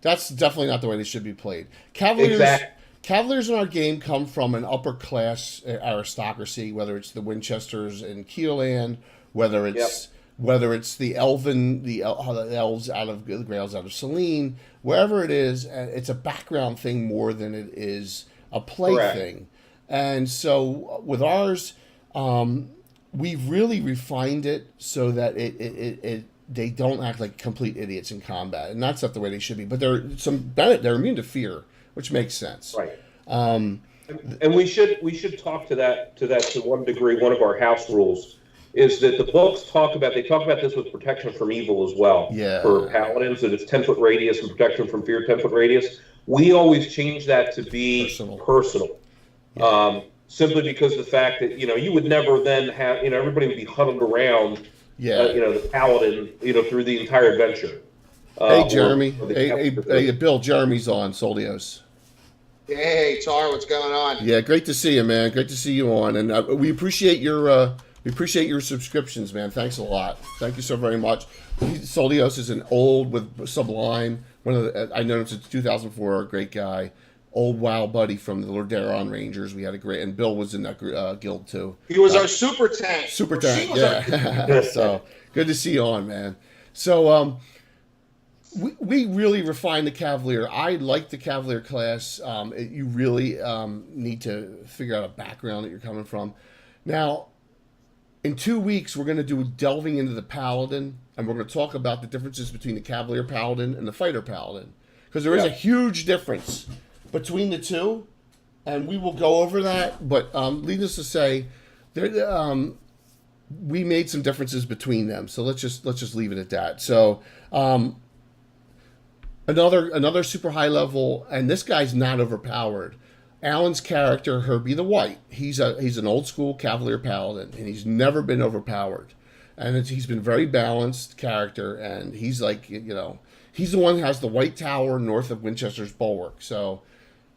D: That's definitely not the way they should be played. Cavaliers in our game come from an upper class aristocracy, whether it's the Winchesters in Keelan, whether it's the elves out of the Grails out of Selene, wherever it is, it's a background thing more than it is a play thing. And so with ours, we've really refined it so that they don't act like complete idiots in combat, and that's not the way they should be. But they're immune to fear, which makes sense.
C: Right. And we should talk to that to one degree. One of our house rules is that the books talk about this with protection from evil as well.
D: Yeah.
C: For paladins, that it's 10-foot radius and protection from fear 10-foot radius. We always change that to be personal. Yeah. Simply because the fact that you would never then have everybody would be huddled around. Yeah. The paladin through the entire adventure.
D: Hey Jeremy. Hey Bill. Jeremy's on Solios.
B: Hey Tar, what's going on?
D: Yeah, great to see you, man. Great to see you on, and we appreciate your subscriptions, man. Thanks a lot. Thank you so very much. Solios is an old with Sublime. I know him since 2004. A great guy. Old WoW buddy from the Lordaeron Rangers. We had a great, and Bill was in that guild too.
B: He was our super tank.
D: Super tank, yeah. So good to see you on, man. So we really refined the Cavalier. I like the Cavalier class. You really need to figure out a background that you're coming from. Now, in 2 weeks, we're going to do delving into the Paladin, and we're going to talk about the differences between the Cavalier Paladin and the Fighter Paladin, because there is a huge difference between the two, and we will go over that. But needless to say, we made some differences between them. So let's just leave it at that. So another super high level, and this guy's not overpowered. Alan's character, Herbie the White, he's an old school Cavalier Paladin, and he's never been overpowered, and he's been very balanced character, and he's like he's the one who has the White Tower north of Winchester's Bulwark. So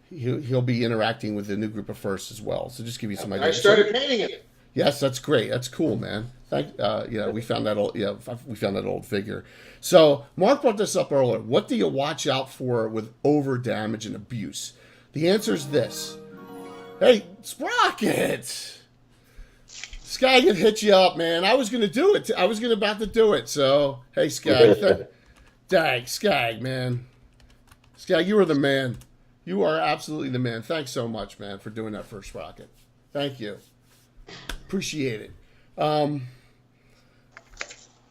D: he'll be interacting with the new group of firsts as well. So just give you some ideas.
B: I started painting it.
D: Yes, that's great. That's cool, man. We found that old figure. So Mark brought this up earlier. What do you watch out for with over damage and abuse? The answer is this. Hey, Sprocket! Skag had hit you up, man. I was gonna do it. I was about to do it. So hey, Skag. Skag, man. Skag, you are the man. You are absolutely the man. Thanks so much, man, for doing that for Sprocket. Thank you. Appreciate it.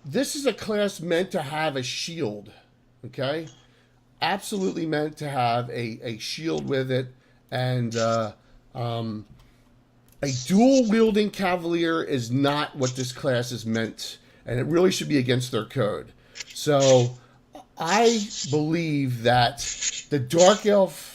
D: This is a class meant to have a shield, okay? Absolutely meant to have a shield with it, and a dual-wielding Cavalier is not what this class is meant, and it really should be against their code. So I believe that the Dark Elf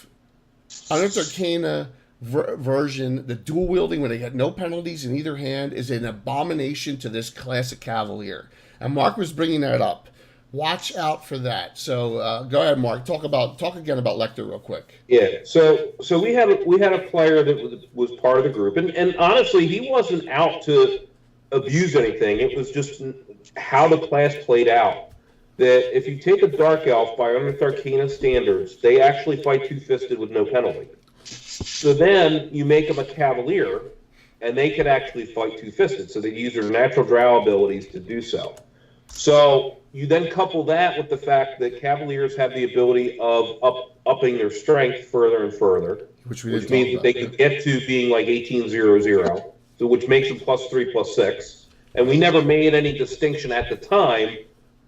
D: Unearthed Arcana version, the dual wielding when they get no penalties in either hand, is an abomination to this classic Cavalier. And Mark was bringing that up. Watch out for that. So go ahead, Mark. Talk again about Lecter real quick.
C: Yeah. So we had a player that was part of the group, and honestly, he wasn't out to abuse anything. It was just how the class played out. That if you take a Dark Elf by Unearthed Arcana standards, they actually fight two-fisted with no penalty. So then you make them a Cavalier, and they could actually fight two-fisted. So they use their natural drow abilities to do so. So you then couple that with the fact that Cavaliers have the ability of upping their strength further and further, which means that they can get to being like 18-0-0, so which makes them +3, +6. And we never made any distinction at the time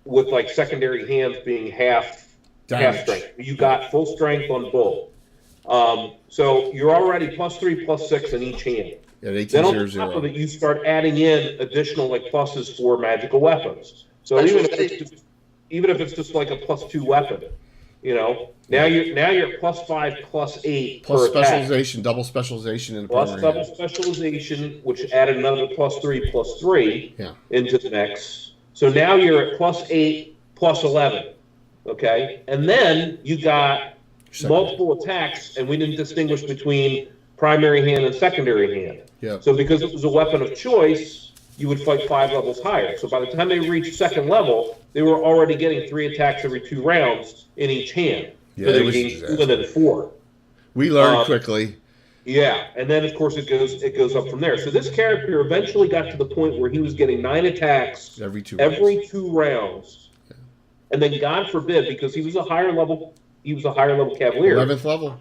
C: with like secondary hands being half strength. You got full strength on both. So you're already +3, +6 in each hand.
D: Yeah, 18,
C: then on top of it, you start adding in additional like pluses for magical weapons. So even if it's just like a +2 weapon, now you're at +5, +8
D: plus
C: per
D: specialization,
C: attack.
D: double specialization in
C: Plus double specialization, which added another +3, +3 into the mix. So now you're at +8, +11. Okay, and then you got multiple attacks, and we didn't distinguish between primary hand and secondary hand.
D: Yeah.
C: So because it was a weapon of choice, you would fight 5 levels higher. So by the time they reached second level, they were already getting 3 attacks every 2 rounds in each hand.
D: Yeah,
C: so they were getting 2 and then 4.
D: We learned quickly.
C: Yeah, and then of course it goes up from there. So this character eventually got to the point where he was getting 9 attacks
D: every 2
C: rounds. Yeah. And then God forbid, because he was a higher level Cavalier.
D: 11th level.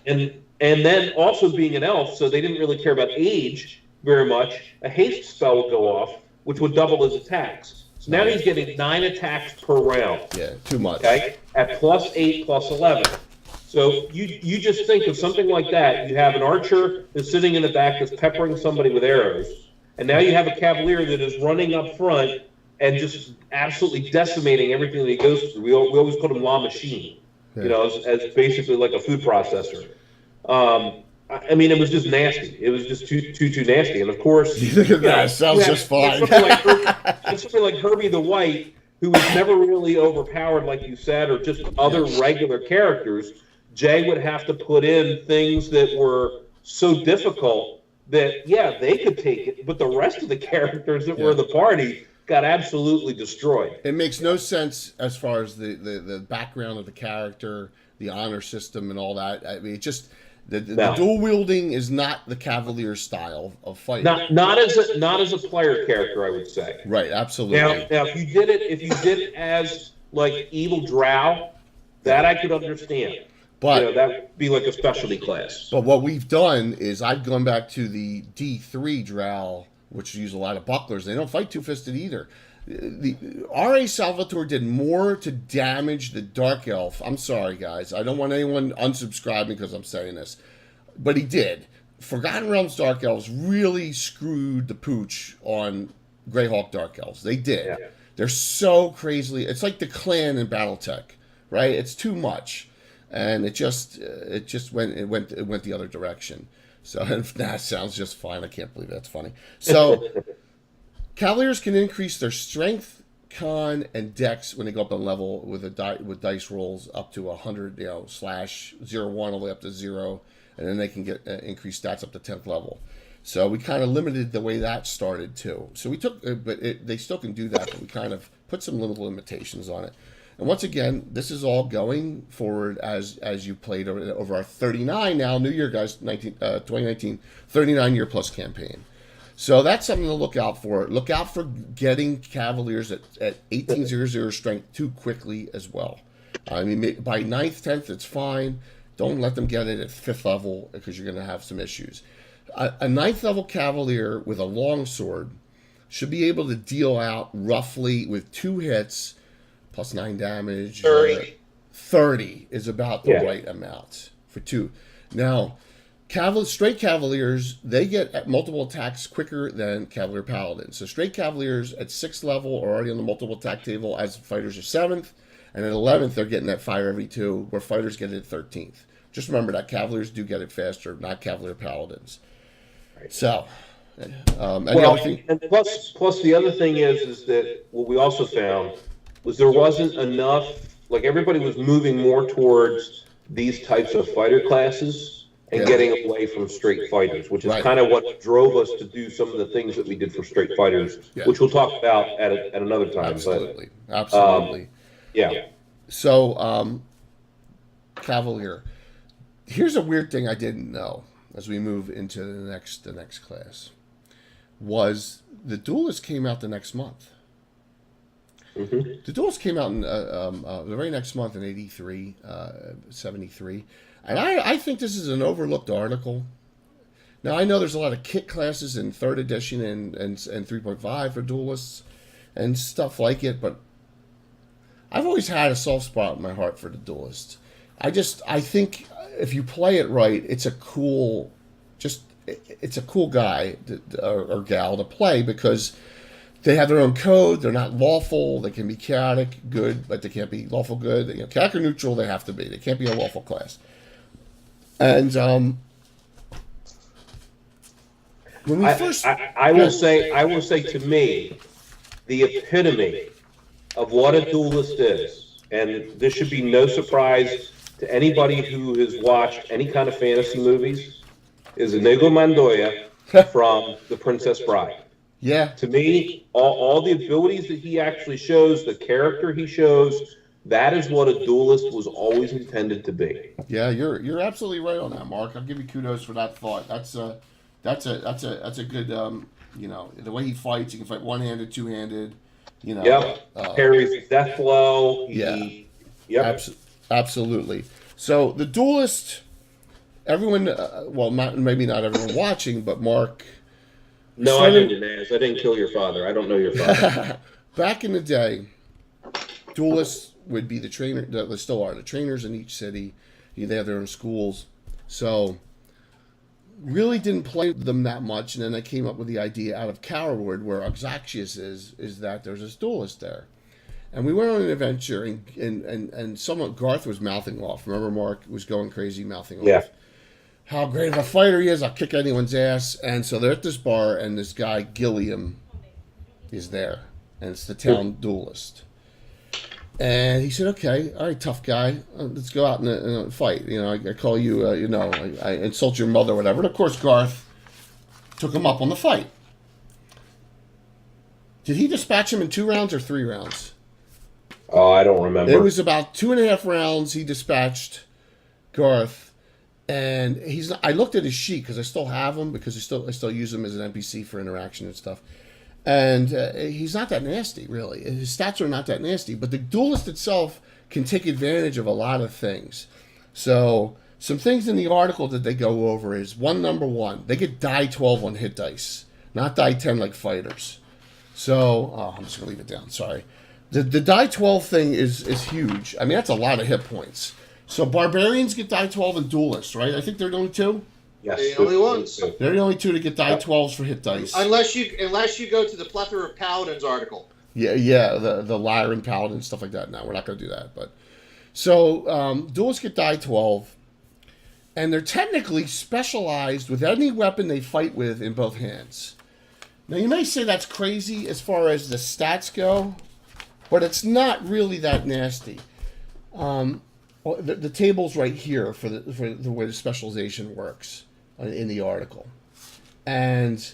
C: And then also being an elf, so they didn't really care about age very much. A haste spell would go off, which would double his attacks. So now he's getting 9 attacks per round.
D: Yeah, too much.
C: Okay, at +8, +11. So you just think of something like that. You have an archer that's sitting in the back that's peppering somebody with arrows, and now you have a Cavalier that is running up front and just absolutely decimating everything that he goes through. We always call him La Machine, as basically like a food processor. I mean, it was just nasty. It was just too nasty. And of course,
D: that sounds just fine.
C: Something like Herbie the White, who was never really overpowered, like you said, or just other regular characters. Jay would have to put in things that were so difficult that, they could take it, but the rest of the characters that were in the party got absolutely destroyed.
D: It makes no sense as far as the background of the character, the honor system, and all that. I mean, it just... The dual wielding is not the Cavalier style of fighting.
C: Not as a player character, I would say.
D: Right, absolutely.
C: Now if you did it as like evil drow, that I could understand. But that would be like a specialty class.
D: But what we've done is I've gone back to the D3 drow, which use a lot of bucklers. They don't fight two-fisted either. The R.A. Salvatore did more to damage the Dark Elf. I'm sorry, guys. I don't want anyone unsubscribing because I'm saying this. But he did. Forgotten Realms Dark Elves really screwed the pooch on Greyhawk Dark Elves. They did. Yeah. They're so crazily... It's like the clan in Battletech, right? It's too much. And it just went the other direction. So that sounds just fine. I can't believe that's funny. So... Cavaliers can increase their strength, con, and dex when they go up on level with dice rolls up to 100, /01 all the way up to 0, and then they can get increased stats up to 10th level. So we kind of limited the way that started too. So we took, they still can do that, but we kind of put some little limitations on it. And once again, this is all going forward as you played over our 39 now, New Year guys, 2019, 39-year plus campaign. So that's something to look out for. Look out for getting Cavaliers at 1800 strength too quickly as well. I mean, by 9th, 10th, it's fine. Don't let them get it at 5th level because you're going to have some issues. A 9th level Cavalier with a longsword should be able to deal out roughly with 2 hits plus 9 damage.
B: 30.
D: 30 is about the right amount for 2. Now, straight Cavaliers, they get multiple attacks quicker than Cavalier Paladins. So straight Cavaliers at 6th level are already on the multiple attack table as fighters are 7th. And at 11th, they're getting that fire every 2, where fighters get it at 13th. Just remember that Cavaliers do get it faster, not Cavalier Paladins. Right. So,
C: and plus the other thing is that what we also found was there wasn't enough, like everybody was moving more towards these types of fighter classes and getting away from straight fighters, which is kind of what drove us to do some of the things that we did for straight fighters, which we'll talk about at another time.
D: Absolutely.
C: But,
D: Absolutely.
C: Yeah.
D: So, Cavalier. Here's a weird thing I didn't know as we move into the next class. Was the Duelist came out the next month.
C: Mm-hmm.
D: The Duelist came out in the very next month in 83, 73. And I think this is an overlooked article. Now, I know there's a lot of kit classes in 3rd edition and 3.5 for Duelists and stuff like it, but I've always had a soft spot in my heart for the Duelist. I think if you play it right, it's a cool guy or gal to play because they have their own code. They're not lawful. They can be chaotic good, but they can't be lawful good. Chaotic or neutral, they have to be. They can't be a lawful class. And when we
C: I will say to me, the epitome of what a duelist is, and this should be no surprise to anybody who has watched any kind of fantasy movies, is Inigo Montoya from The Princess Bride.
D: Yeah.
C: To me, all the abilities that he actually shows, the character he shows, that is what a duelist was always intended to be.
D: Yeah, you're absolutely right on that, Mark. I'll give you kudos for that thought. That's a good the way he fights. He can fight one-handed, two-handed.
C: Parries death blow.
D: Absolutely. So the Duelist, everyone, maybe not everyone watching, but Mark.
C: No, I didn't, Naz. I didn't kill your father. I don't know your father.
D: Back in the day, Duelists would be the trainer. They still are the trainers in each city. They have their own schools. So really didn't play them that much, and then I came up with the idea out of Carwood, where Oxaxius is that there's this Duelist there. And we went on an adventure, and someone, Garth was mouthing off. Remember, Mark was going crazy mouthing off.
C: Yeah.
D: How great of a fighter he is. I'll kick anyone's ass. And so they're at this bar, and this guy, Gilliam, is there. And it's the town duelist. And he said, okay, all right, tough guy. Let's go out and fight. I call you, I insult your mother, whatever. And, of course, Garth took him up on the fight. Did he dispatch him in 2 rounds or 3 rounds?
C: Oh, I don't remember.
D: It was about 2.5 rounds he dispatched Garth. And I looked at his sheet because I still have him because I still use him as an NPC for interaction and stuff. And he's not that nasty, really. His stats are not that nasty. But the Duelist itself can take advantage of a lot of things. So some things in the article that they go over is number one, they get die 12 on hit dice, not die 10 like fighters. So I'm just going to leave it down. Sorry. The die 12 thing is huge. I mean, that's a lot of hit points. So barbarians get die 12 and duelists, right? I think they're the only 2.
B: Yes, they're the only ones.
D: They're the only 2 to get die 12s for hit dice.
B: Unless you go to the Plethora of Paladins article.
D: Yeah, the Lyran Paladin stuff like that. No, we're not going to do that. But so duelists get die 12, and they're technically specialized with any weapon they fight with in both hands. Now you may say that's crazy as far as the stats go, but it's not really that nasty. The table's right here for the way the specialization works in the article. And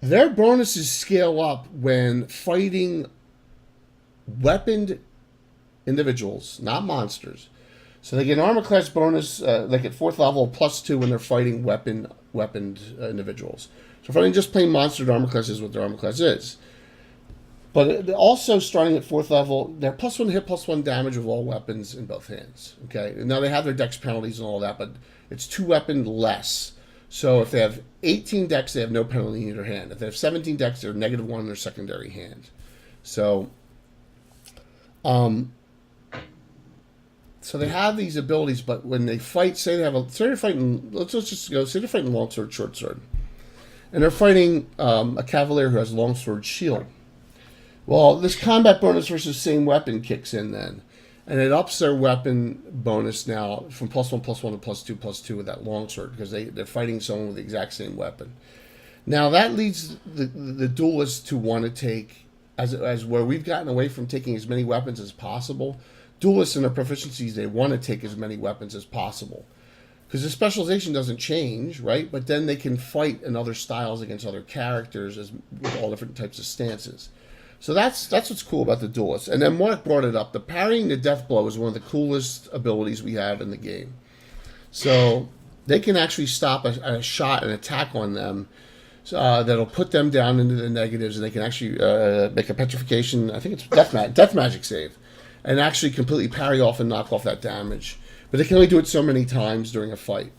D: their bonuses scale up when fighting weaponed individuals, not monsters. So they get an armor class bonus, they get 4th level +2 when they're fighting weaponed individuals. So fighting just plain monstered armor class is what their armor class is. But also starting at 4th level, they're +1 hit, +1 damage with all weapons in both hands. Okay, now they have their dex penalties and all that, but it's 2 weapon less. So if they have 18 dex, they have no penalty in either hand. If they have 17 dex, they're -1 in their secondary hand. So, so they have these abilities, but when they fight, say they're fighting. Let's just go. Say they're fighting longsword, short sword, and they're fighting a cavalier who has longsword shield. Well, this combat bonus versus same weapon kicks in then. And it ups their weapon bonus now from +1, +1 to +2 with that longsword because they're fighting someone with the exact same weapon. Now, that leads the duelist to want to take as where we've gotten away from taking as many weapons as possible, duelists and their proficiencies, they want to take as many weapons as possible. Because the specialization doesn't change, right? But then they can fight in other styles against other characters with all different types of stances. So that's what's cool about the duelist. And then Mark brought it up. The parrying the death blow is one of the coolest abilities we have in the game. So they can actually stop a shot, an attack on them that'll put them down into the negatives, and they can actually make a petrification, I think it's death magic save, and actually completely parry off and knock off that damage. But they can only do it so many times during a fight.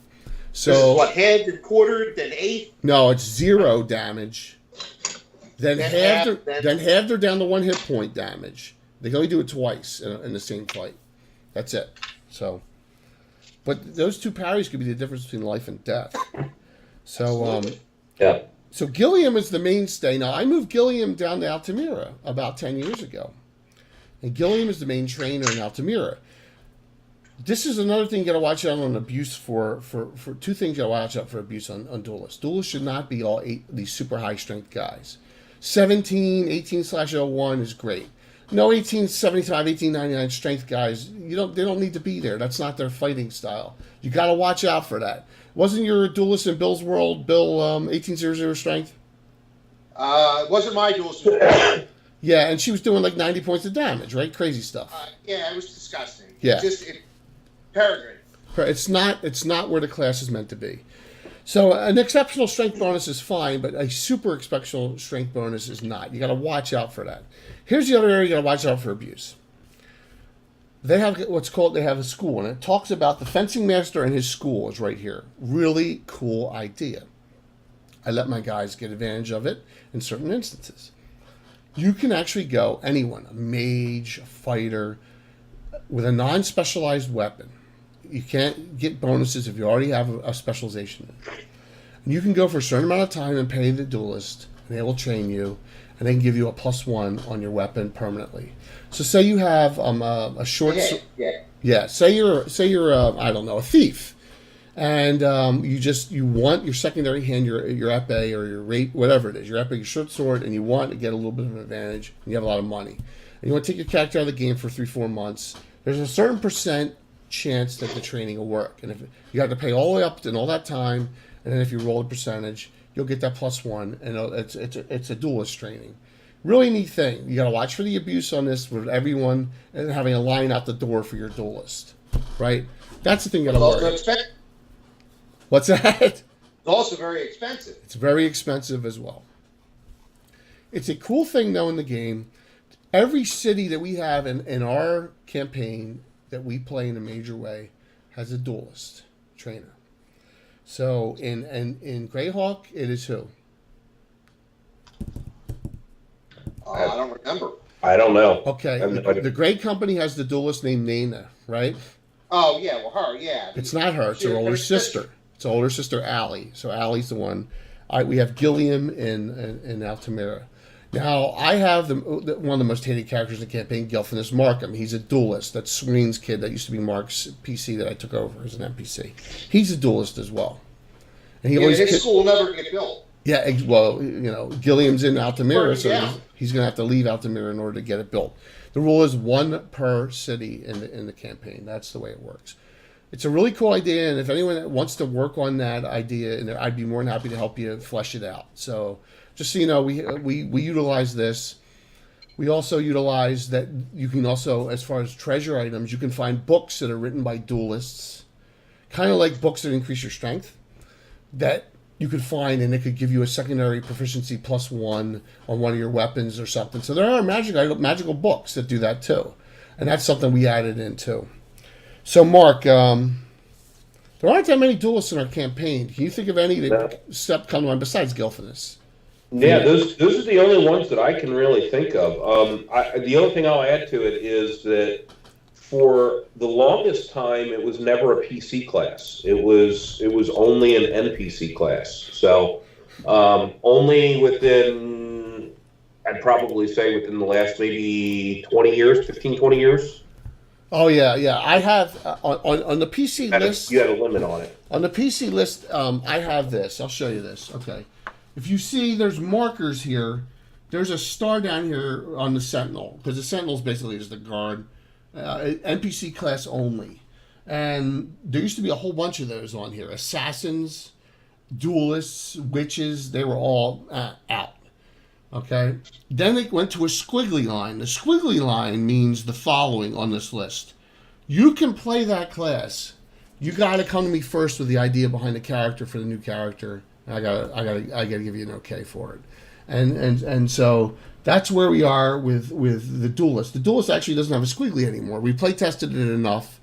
D: So
B: this is what, halved and quartered, then eighth?
D: No, it's 0 damage. Then halved they're down to 1 hit point damage. They can only do it twice in the same fight. That's it. So, but those 2 parries could be the difference between life and death. So,
C: Yeah.
D: So Gilliam is the mainstay. Now, I moved Gilliam down to Altamira about 10 years ago. And Gilliam is the main trainer in Altamira. This is another thing you got to watch out on abuse for 2 things you got to watch out for abuse on duelists. Duelists should not be all 8 these super high strength guys. 17, 18/01 is great. No 1875, 1899 strength guys, they don't need to be there. That's not their fighting style. You got to watch out for that. Wasn't your duelist in Bill's world, Bill, 1800 strength?
B: It wasn't my duelist.
D: Yeah, and she was doing like 90 points of damage, right? Crazy stuff.
B: Yeah, it was disgusting.
D: Yeah.
B: Peregrine.
D: It's not where the class is meant to be. So an exceptional strength bonus is fine, but a super exceptional strength bonus is not. You got to watch out for that. Here's the other area you got to watch out for abuse. They have they have a school, and it talks about the fencing master and his school is right here. Really cool idea. I let my guys get advantage of it in certain instances. You can actually go, anyone, a mage, a fighter, with a non-specialized weapon. You can't get bonuses if you already have a specialization. And you can go for a certain amount of time and pay the duelist, and they will train you, and they can give you a +1 on your weapon permanently. So say you have a short... Yeah, say you're I don't know, a thief. And you want your secondary hand, your epee or your rate, whatever it is, your epee, your short sword, and you want to get a little bit of an advantage, and you have a lot of money. And you want to take your character out of the game for 3-4 months. There's a certain percent chance that the training will work. And if you have to pay all the way up in all that time, and then if you roll a percentage, you'll get that +1, and it's a duelist training. Really neat thing. You got to watch for the abuse on this with everyone and having a line out the door for your duelist, right? That's the thing you got to worry. What's that?
B: It's also very expensive.
D: It's very expensive as well. It's a cool thing, though, in the game. Every city that we have in our campaign that we play in a major way has a duelist trainer. So in Greyhawk, it is who?
B: I don't remember.
C: I don't know.
D: Okay, the Grey Company has the duelist named Nana, right?
B: Oh, yeah, well, her, yeah.
D: It's not her. It's her older sister. It's her older sister, Allie. So Allie's the one. We have Gilliam in Altamira. Now, I have one of the most hated characters in the campaign, Gelfinus Markham. He's a duelist. That's Sween's kid. That used to be Mark's PC that I took over as an NPC. He's a duelist as well. And
B: his school will never get built.
D: Yeah, well, Gilliam's in Altamira, so he's going to have to leave Altamira in order to get it built. The rule is 1 per city in the campaign. That's the way it works. It's a really cool idea, and if anyone wants to work on that idea, I'd be more than happy to help you flesh it out. So just so you know, we utilize this. We also utilize that you can also, as far as treasure items, you can find books that are written by duelists, kind of like books that increase your strength, that you could find, and it could give you a secondary proficiency +1 on one of your weapons or something. So there are magical books that do that too, and that's something we added in too. So Mark, there aren't that many duelists in our campaign. Can you think of any that come to mind besides Gelfinus?
C: Yeah, those are the only ones that I can really think of. The only thing I'll add to it is that for the longest time, it was never a PC class. It was only an NPC class. So only within, I'd probably say within the last maybe 20 years, 15, 20 years.
D: Oh, yeah. I have, on the PC list...
C: You had a limit on it.
D: On the PC list, I have this. I'll show you this. Okay. If you see, there's markers here there's a star down here on the Sentinel, because the Sentinel is basically just a guard, NPC class only. And there used to be a whole bunch of those on here. Assassins, duelists, witches, they were all out. Okay? Then they went to a squiggly line. The squiggly line means the following on this list. You can play that class. You got to come to me first with the idea behind the character for the new character. And I gotta give you an okay for it. And so that's where we are with the duelist. The duelist actually doesn't have a squiggly anymore. We play tested it enough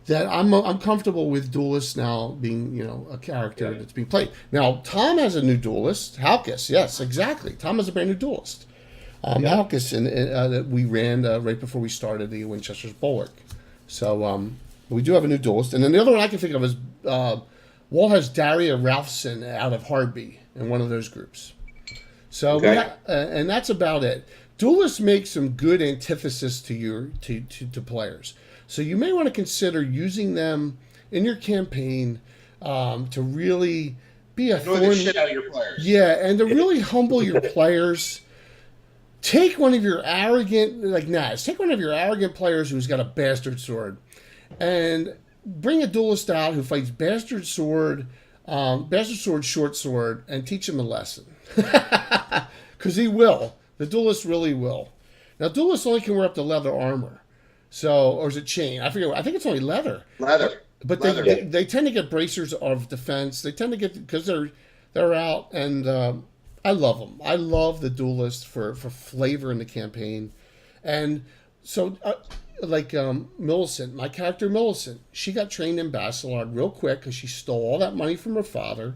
D: that I'm comfortable with duelists now being, a character that's being played. Now Tom has a new duelist, Halkus. Yes, exactly. Tom has a brand new duelist, Halkus, that we ran right before we started the Winchester's Bulwark. So we do have a new duelist, and then the other one I can think of is Walt has Daria Ralphson out of Hardby in one of those groups. So and that's about it. Duelists make some good antithesis to players. So you may want to consider using them in your campaign to really be a
B: thorn. The shit out of your players.
D: Yeah, and to really humble your players. Take one of your arrogant, take one of your arrogant players who's got a bastard sword, and bring a duelist out who fights bastard sword, short sword, and teach him a lesson. Because he will. The duelist really will. Now, duelists only can wear up to leather armor. So, or is it chain? I forget. I think it's only leather.
B: Leather.
D: But they tend to get bracers of defense. They tend to get, because they're out, and I love them. I love the duelist for flavor in the campaign. And so, Millicent, my character Millicent, she got trained in Basilard real quick because she stole all that money from her father,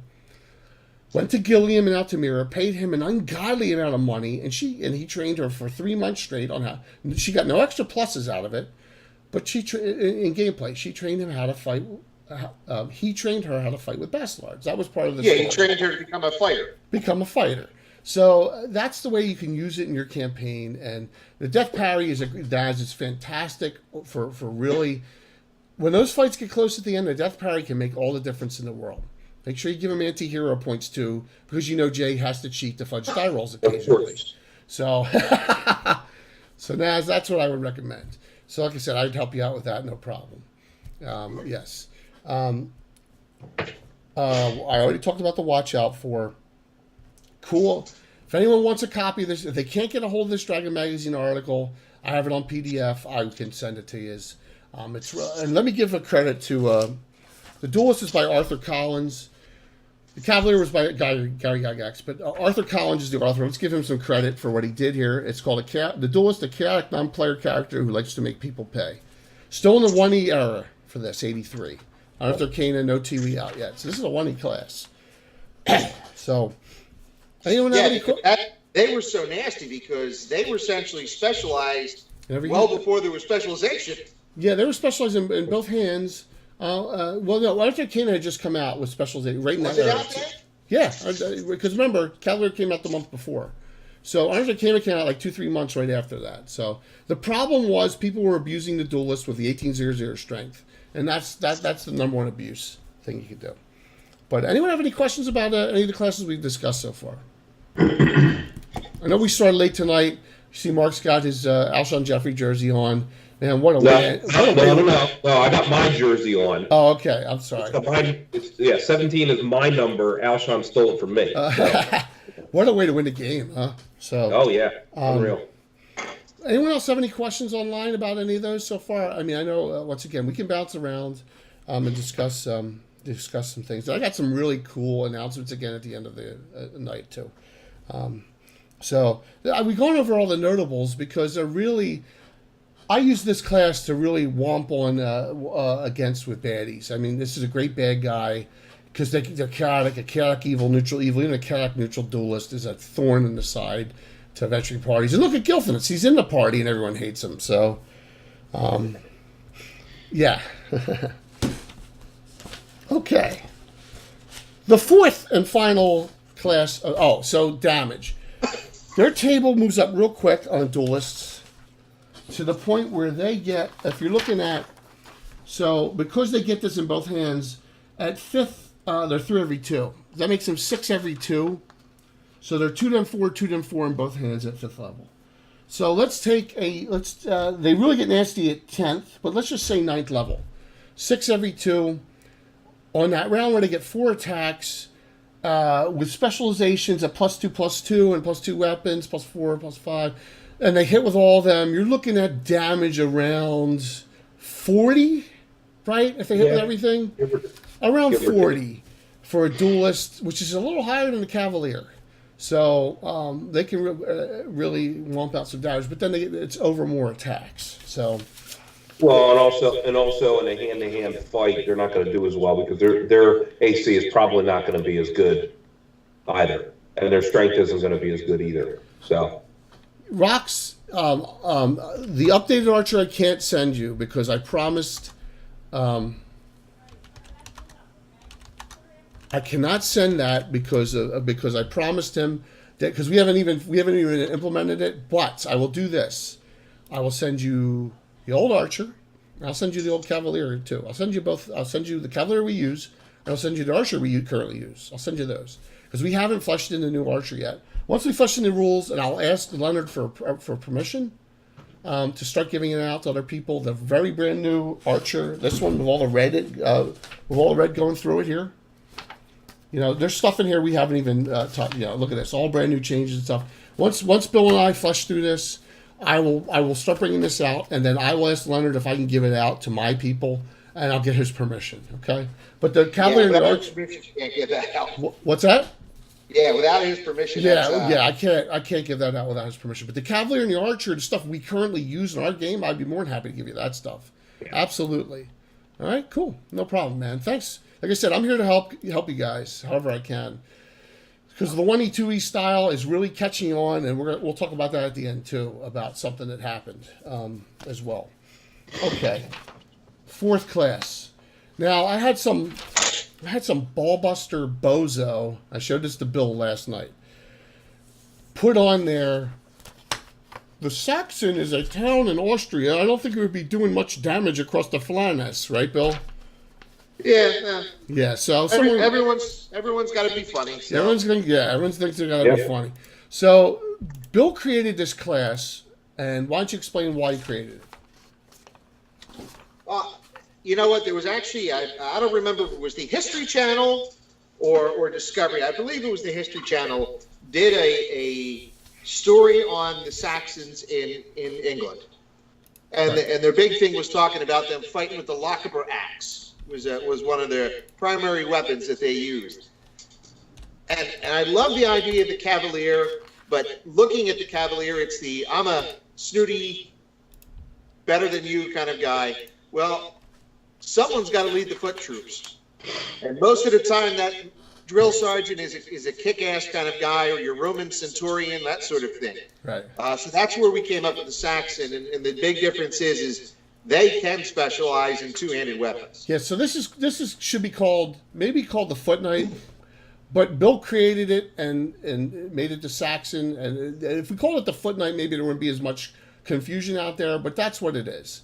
D: went to Gilliam and Altamira, paid him an ungodly amount of money, and he trained her for 3 months straight on how. She got no extra pluses out of it, but in gameplay, she trained him how to fight. He trained her how to fight with Basilards. That was part of the story.
B: He trained her to become a fighter.
D: So that's the way you can use it in your campaign. And the Death Parry is fantastic for really. When those fights get close at the end, the Death Parry can make all the difference in the world. Make sure you give him anti-hero points too, because Jay has to cheat to fudge die rolls occasionally. So, Naz, that's what I would recommend. So, like I said, I'd help you out with that, no problem. Yes. I already talked about the watch out for. Cool. If anyone wants a copy of this, if they can't get a hold of this Dragon Magazine article, I have it on PDF. I can send it to you. And let me give a credit to The Duelist is by Arthur Collins. The Cavalier was by Gary Gygax, but Arthur Collins is the author. Let's give him some credit for what he did here. It's called The Duelist, a chaotic non-player character who likes to make people pay. Still in the 1E era for this, 83. Arthur Kana, no TV out yet. So this is a 1E class. So, anyone have any questions?
B: They were so nasty because they were essentially specialized before there was specialization.
D: Yeah, they were specialized in both hands. No, Arthur Kana had just come out with specialization right in that era. Yeah, because remember, Cavalier came out the month before. So Arthur Kana came out 2-3 months right after that. So the problem was people were abusing the Duelist with the 1800 strength. And that's the number one abuse thing you could do. But anyone have any questions about any of the classes we've discussed so far? I know we started late tonight. You see Mark's got his Alshon Jeffrey jersey on. Man, what a way.
C: No, I got my jersey on.
D: Oh, okay. I'm sorry.
C: 17 is my number. Alshon stole it from me.
D: What a way to win the game, huh? So.
C: Oh, yeah. Unreal.
D: Anyone else have any questions online about any of those so far? I mean, I know, once again, we can bounce around and discuss some things. I got some really cool announcements again at the end of the night, too. So we're going over all the notables because they're really... I use this class to really womp on against with baddies. I mean, this is a great bad guy because they're chaotic, a chaotic evil, neutral evil. Even a chaotic neutral duelist is a thorn in the side to venturing parties. And look at Gilfinitz. He's in the party and everyone hates him. So, yeah. Okay. The fourth and final class. So damage. Their table moves up real quick on duelists. To the point where they get, if you're looking at, so because they get this in both hands, at fifth, they're 3 every 2. That makes them 6 every 2. So they're 2-4, 2-4 in both hands at 5th level. So they really get nasty at 10th, but let's just say 9th level. 6 every 2. On that round where they get 4 attacks, with specializations at +2/+2 and +2 weapons, +4, +5, and they hit with all of them, you're looking at damage around 40, right? If they hit with everything? Around 40 for a duelist, which is a little higher than the Cavalier. So they can really womp out some damage, but then it's over more attacks. So,
C: well, and also in a hand-to-hand fight, they're not going to do as well because their AC is probably not going to be as good either, and their strength isn't going to be as good either. So,
D: Rocks, the updated Archer I can't send you because I promised. I cannot send that because I promised him that because we haven't even implemented it. But I will do this. I will send you the old Archer. And I'll send you the old Cavalier too. I'll send you both. I'll send you the Cavalier we use, and I'll send you the Archer we currently use. I'll send you those because we haven't fleshed in the new Archer yet. Once we flesh in the rules, and I'll ask Leonard for permission to start giving it out to other people. The very brand new Archer, this one with all the red going through it here. You know, there's stuff in here we haven't even taught. You know, look at this, all brand new changes and stuff. Once Bill and I flesh through this, I will start bringing this out, and then I will ask Leonard if I can give it out to my people, and I'll get his permission. Okay, but the Cavalier and the Archer,
B: you can't give that out.
D: What's that?
B: Yeah, without his permission.
D: I can't give that out without his permission. But the Cavalier and the Archer, the stuff we currently use in our game, I'd be more than happy to give you that stuff. Yeah. Absolutely. All right, cool, no problem, man. Thanks. Like I said, I'm here to help you guys however I can. Because the 1E, 2E style is really catching on, and we'll talk about that at the end too, about something that happened as well. Okay, 4th class. Now I had some ballbuster bozo. I showed this to Bill last night. Put on there. The Saxon is a town in Austria. I don't think it would be doing much damage across the Flanders, right, Bill?
B: Yeah.
D: Yeah. So
B: everyone's got to be funny. So.
D: Everyone's thinks they're gonna be funny. So Bill created this class, and why don't you explain why he created it?
B: You know what? There was actually I don't remember if it was the History Channel or Discovery. I believe it was the History Channel did a story on the Saxons in England, and their big thing was talking about them fighting with the Lochaber axe. Was one of their primary weapons that they used. And I love the idea of the Cavalier, but looking at the Cavalier, it's the I'm a snooty, better than you kind of guy. Well, someone's got to lead the foot troops. And most of the time that drill sergeant is a kick-ass kind of guy, or your Roman centurion, that sort of thing.
D: Right.
B: So that's where we came up with the Saxon, and the big difference is they can specialize in two-handed weapons.
D: Yeah, so this should be called the Foot Knight, but Bill created it and made it the Saxon. And if we called it the Foot Knight, maybe there wouldn't be as much confusion out there. But that's what it is.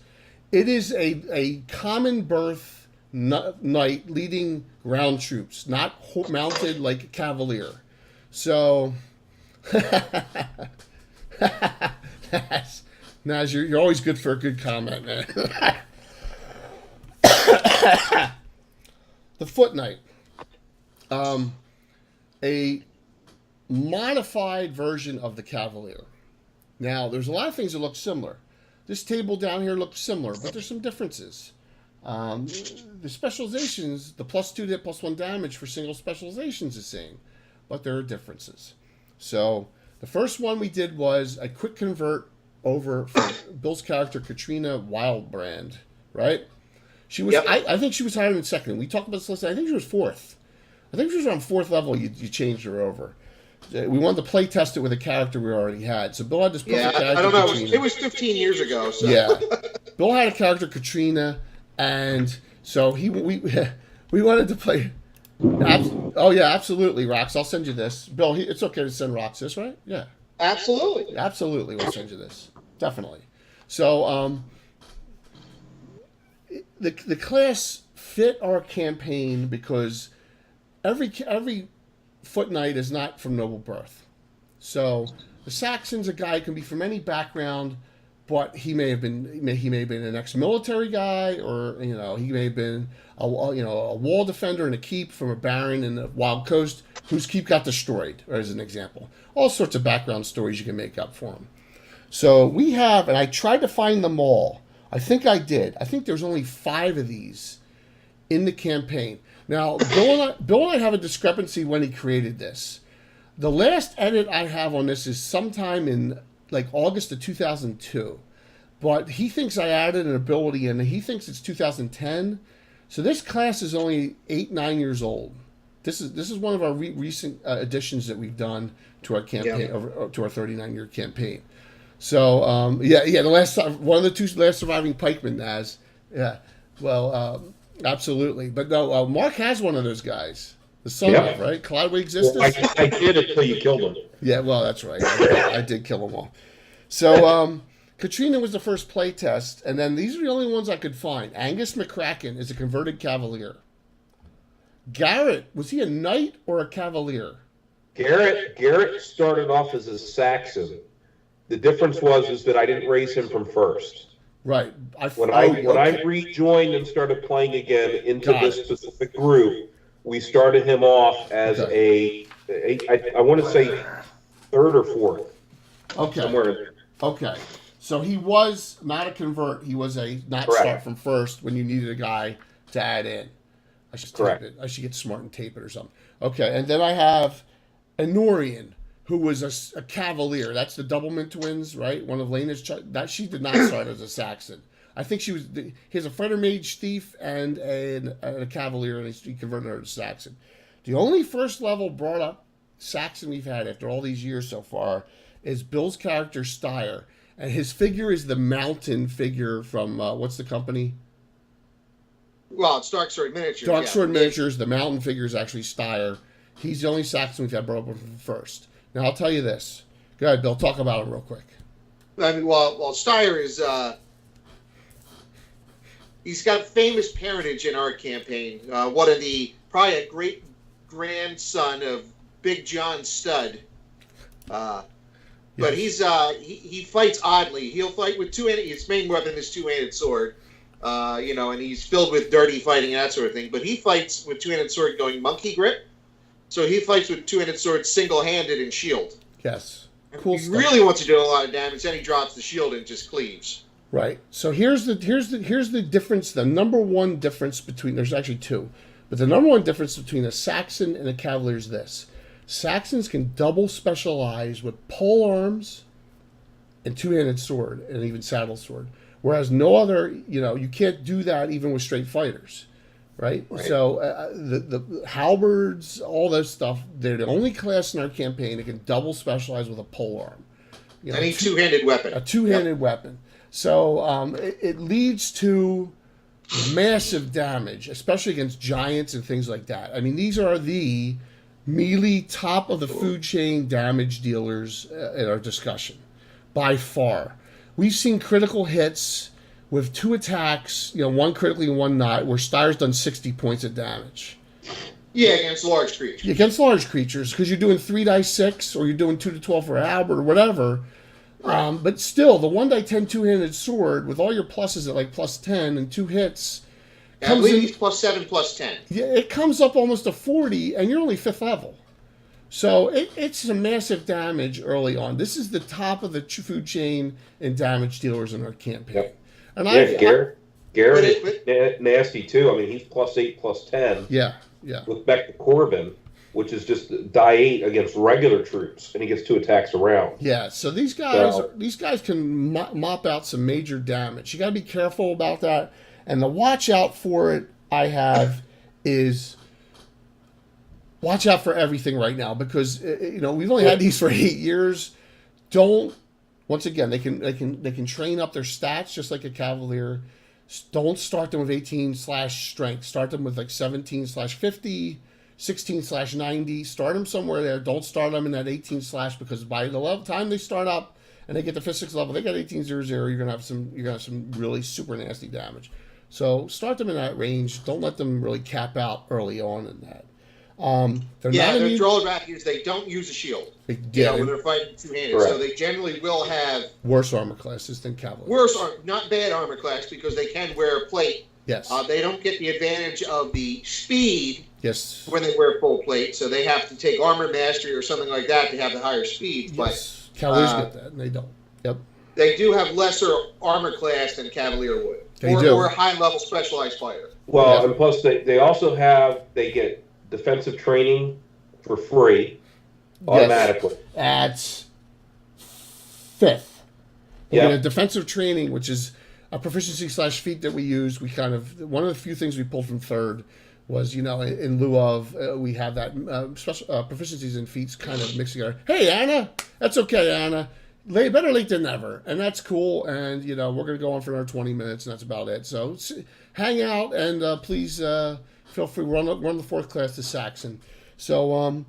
D: It is a common birth knight leading ground troops, not mounted like a cavalier. So. Naz, you're always good for a good comment, man. The Foot Knight. A modified version of the Cavalier. Now, there's a lot of things that look similar. This table down here looks similar, but there's some differences. The specializations, the +2 to hit +1 damage for single specializations is the same, but there are differences. So, the first one we did was a quick convert over for Bill's character Katrina Wildbrand, right? She was. Yep. I think she was higher than second. We talked about this last night. I think she was 4th. I think she was around 4th level. You changed her over. We wanted to play test it with a character we already had. So Bill had this perfect character.
B: I don't know. It was 15 years ago. So.
D: Yeah, Bill had a character Katrina, and so we wanted to play. Oh yeah, absolutely, Rox. I'll send you this, Bill. It's okay to send Rox this, right? Yeah. Absolutely, we'll send you this. Definitely. So, the class fit our campaign because every Foot Knight is not from noble birth. So the Saxon's a guy who can be from any background, but he may have been an ex-military guy, or he may have been a wall defender in a keep from a baron in the Wild Coast whose keep got destroyed, as an example. All sorts of background stories you can make up for him. So we have, and I tried to find them all. I think I did. I think there's only 5 of these in the campaign. Now, Bill and I have a discrepancy when he created this. The last edit I have on this is sometime in like August of 2002. But he thinks I added an ability in, and he thinks it's 2010. So this class is only 8-9 years old. This is one of our recent additions that we've done to our campaign, to our 39-year campaign. So one of the 2 last surviving pikemen, Naz. Yeah, well, absolutely. But no, Mark has one of those guys. The son of, right? Cloudway Existence?
C: Well, I did until you killed him.
D: Yeah, well, that's right. I did kill them all. So, Katrina was the first play test, and then these are the only ones I could find. Angus McCracken is a converted cavalier. Garrett, was he a knight or a cavalier?
C: Garrett started off as a Saxon. The difference is that I didn't raise him from first.
D: Right.
C: When I rejoined and started playing again into this specific group, we started him off as I want to say 3rd or 4th.
D: Okay.
C: Somewhere in there.
D: Okay. So he was not a convert. He was a start from first when you needed a guy to add in. I should tape it. I should get smart and tape it or something. Okay. And then I have Enorian, who was a cavalier. That's the Doublemint twins, right? One of Lena's she did not start as a Saxon. I think he has a fighter mage thief and a cavalier, and he converted her to Saxon. The only first level brought up Saxon we've had after all these years so far is Bill's character Steyer, and his figure is the mountain figure from what's the company?
B: Well, it's Dark Sword Miniatures.
D: Dark Sword Miniatures. The mountain figure is actually Steyer. He's the only Saxon we've had brought up from first. Now I'll tell you this. Go ahead, Bill. Talk about him real quick.
B: I mean, well, Steyer is he's got famous parentage in our campaign. Probably a great grandson of Big John Studd. But he fights oddly. He'll fight with his main weapon is two-handed sword. And he's filled with dirty fighting and that sort of thing. But he fights with two-handed sword going monkey grip. So he fights with two-handed sword single-handed and shield.
D: Yes. Cool
B: He
D: stuff.
B: really wants to do a lot of damage, then he drops the shield and just cleaves.
D: Right. So here's the difference. The number one difference between, there's actually 2, but the number one difference between a Saxon and a Cavalier is this: Saxons can double specialize with pole arms and two-handed sword and even saddle sword, whereas no other, you can't do that even with straight fighters. Right? So the halberds, all that stuff, they're the only class in our campaign that can double specialize with a pole arm.
B: Any two-handed weapon.
D: A two-handed weapon. So it leads to massive damage, especially against giants and things like that. I mean, these are the melee top of the food chain damage dealers in our discussion, by far. We've seen critical hits with 2 attacks, one critically and one not, where Steyer's done 60 points of damage.
B: Yeah, against large creatures.
D: Against large creatures, because you're doing 3d6 or you're doing 2d12 for a halberd or whatever. Right. But still, the 1d10 two-handed sword with all your pluses at like +10 and 2 hits.
B: I believe he's +7, +10.
D: Yeah, it comes up almost to 40, and you're only 5th level. So it's some massive damage early on. This is the top of the food chain in damage dealers in our campaign.
C: Yep.
D: And
C: Garrett is nasty too. I mean, he's +8, +10.
D: Yeah.
C: With Beck to Corbin, which is just die 8 against regular troops, and he gets 2 attacks around.
D: Yeah, so these guys can mop out some major damage. You got to be careful about that. And the watch out for it I have is watch out for everything right now, because we've only had these for 8 years. Once again, they can train up their stats just like a Cavalier. Don't start them with 18/strength. Start them with like 17/50, 16/90. Start them somewhere there. Don't start them in that 18/ because by the time they start up and they get to 5th, 6th level, they got 18/00. You're gonna have some really super nasty damage. So start them in that range. Don't let them really cap out early on in that. They're
B: Yeah,
D: not
B: their
D: immune.
B: drawback is they don't use a shield.
D: Yeah,
B: When they're fighting two-handed,
C: Correct.
B: so they generally will have
D: worse armor classes than cavalry.
B: not bad armor class because they can wear a plate.
D: Yes.
B: They don't get the advantage of the speed
D: Yes.
B: when they wear full plate, so they have to take armor mastery or something like that to have the higher speeds.
D: Yes. Cavaliers get that, and they don't. Yep.
B: But they do have lesser armor class than a Cavalier would, or a high-level specialized fighter.
C: Well, and plus they also they get defensive training for free automatically.
D: At 5th. They
C: Yeah.
D: get a defensive training, which is a proficiency / feat that we use. We kind of, one of the few things we pulled from 3rd was, in lieu of, we have that special proficiencies and feats kind of mixing together. Hey, Anna, that's okay, Anna. Better late than never. And that's cool. And, we're going to go on for another 20 minutes, and that's about it. So hang out, and please feel free. We're on the 4th class to Saxon. So,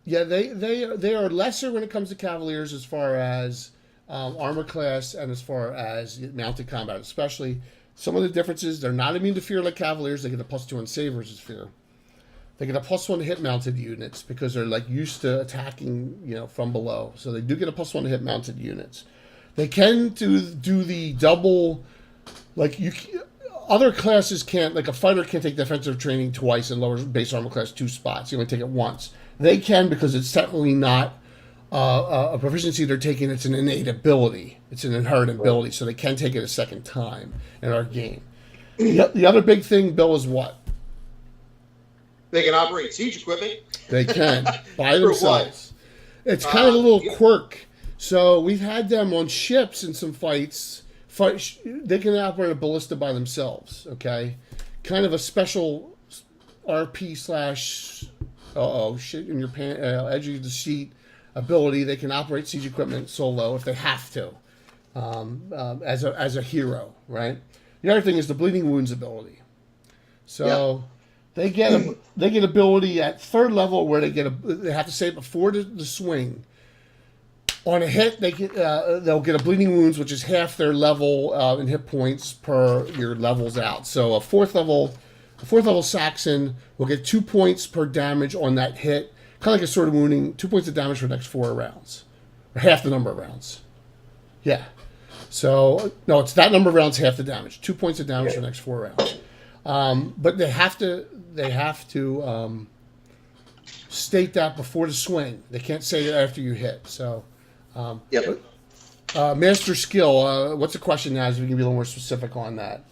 D: they are lesser when it comes to Cavaliers as far as armor class and as far as mounted combat, especially. Some of the differences, they're not immune to fear like Cavaliers. They get a +2 on save versus fear. They get a +1 to hit mounted units because they're used to attacking, from below. So they do get a +1 to hit mounted units. They can do the double, other classes can't, a fighter can't take defensive training twice and lower base armor class 2 spots. You only take it once. They can because it's technically not a proficiency they're taking. It's an innate ability. It's an inherent ability, so they can take it a second time in our game. The other big thing, Bill, is what?
B: They can operate siege equipment.
D: They can by themselves. It's kind of a little quirk. So we've had them on ships in some fights. They can operate a ballista by themselves. Okay, kind of a special RP / shit in your edge of the seat ability. They can operate siege equipment solo if they have to, as a hero, right? The other thing is the bleeding wounds ability. So they get ability at 3rd level where they have to say it before the swing. On a hit, they'll get a bleeding wounds, which is half their level in hit points per your levels out. So a 4th level Saxon will get 2 points per damage on that hit. Kind of like a sword of wounding, 2 points of damage for the next 4 rounds. Or half the number of rounds. Yeah. So, no, it's that number of rounds, half the damage. 2 points of damage for the next 4 rounds. But they have to state that before the swing. They can't say it after you hit. So, master skill. What's the question now? So we can be a little more specific on that.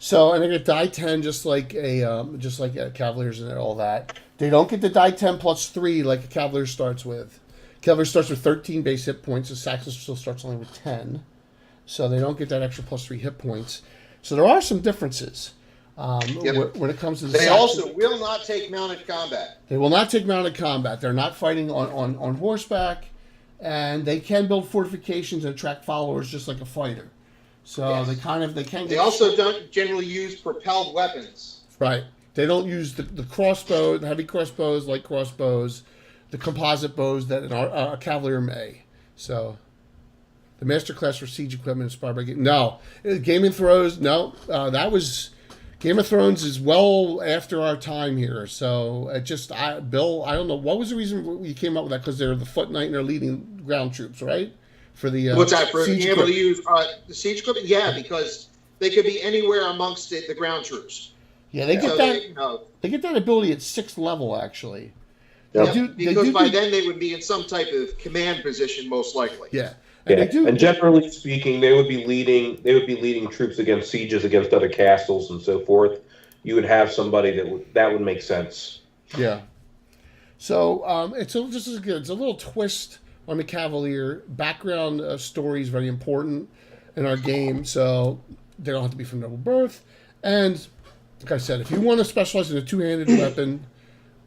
D: So, and they get die 10 just like a Cavaliers and all that. They don't get the die 10 +3 like a Cavalier starts with. Cavalier starts with 13 base hit points, and Saxon still starts only with 10. So they don't get that extra +3 hit points. So there are some differences when it comes to the
B: They also will not take mounted combat.
D: They will not take mounted combat. They're not fighting on horseback, and they can build fortifications and attract followers just like a fighter. So they can.
B: They also don't generally use propelled weapons.
D: Right. They don't use the crossbow, the heavy crossbows, light crossbows, the composite bows that a Cavalier may. So the master class for siege equipment inspired by Game of Thrones. No, that was Game of Thrones is well after our time here. So Bill, I don't know what was the reason you came up with that, because they're the foot knight and they're leading ground troops, right? For the
B: what's that for
D: siege
B: being able to use the siege equipment? Yeah, because they could be anywhere amongst the ground troops.
D: Yeah, they get they get that ability at 6th level actually.
B: Because by then they would be in some type of command position, most likely.
D: Yeah,
C: and generally speaking, they would be leading troops against sieges against other castles and so forth. You would have somebody that would make sense.
D: Yeah. So it's just as good. It's a little twist on the Cavalier. Background story is very important in our game, so they don't have to be from noble birth. And like I said, if you want to specialize in a 2-handed weapon,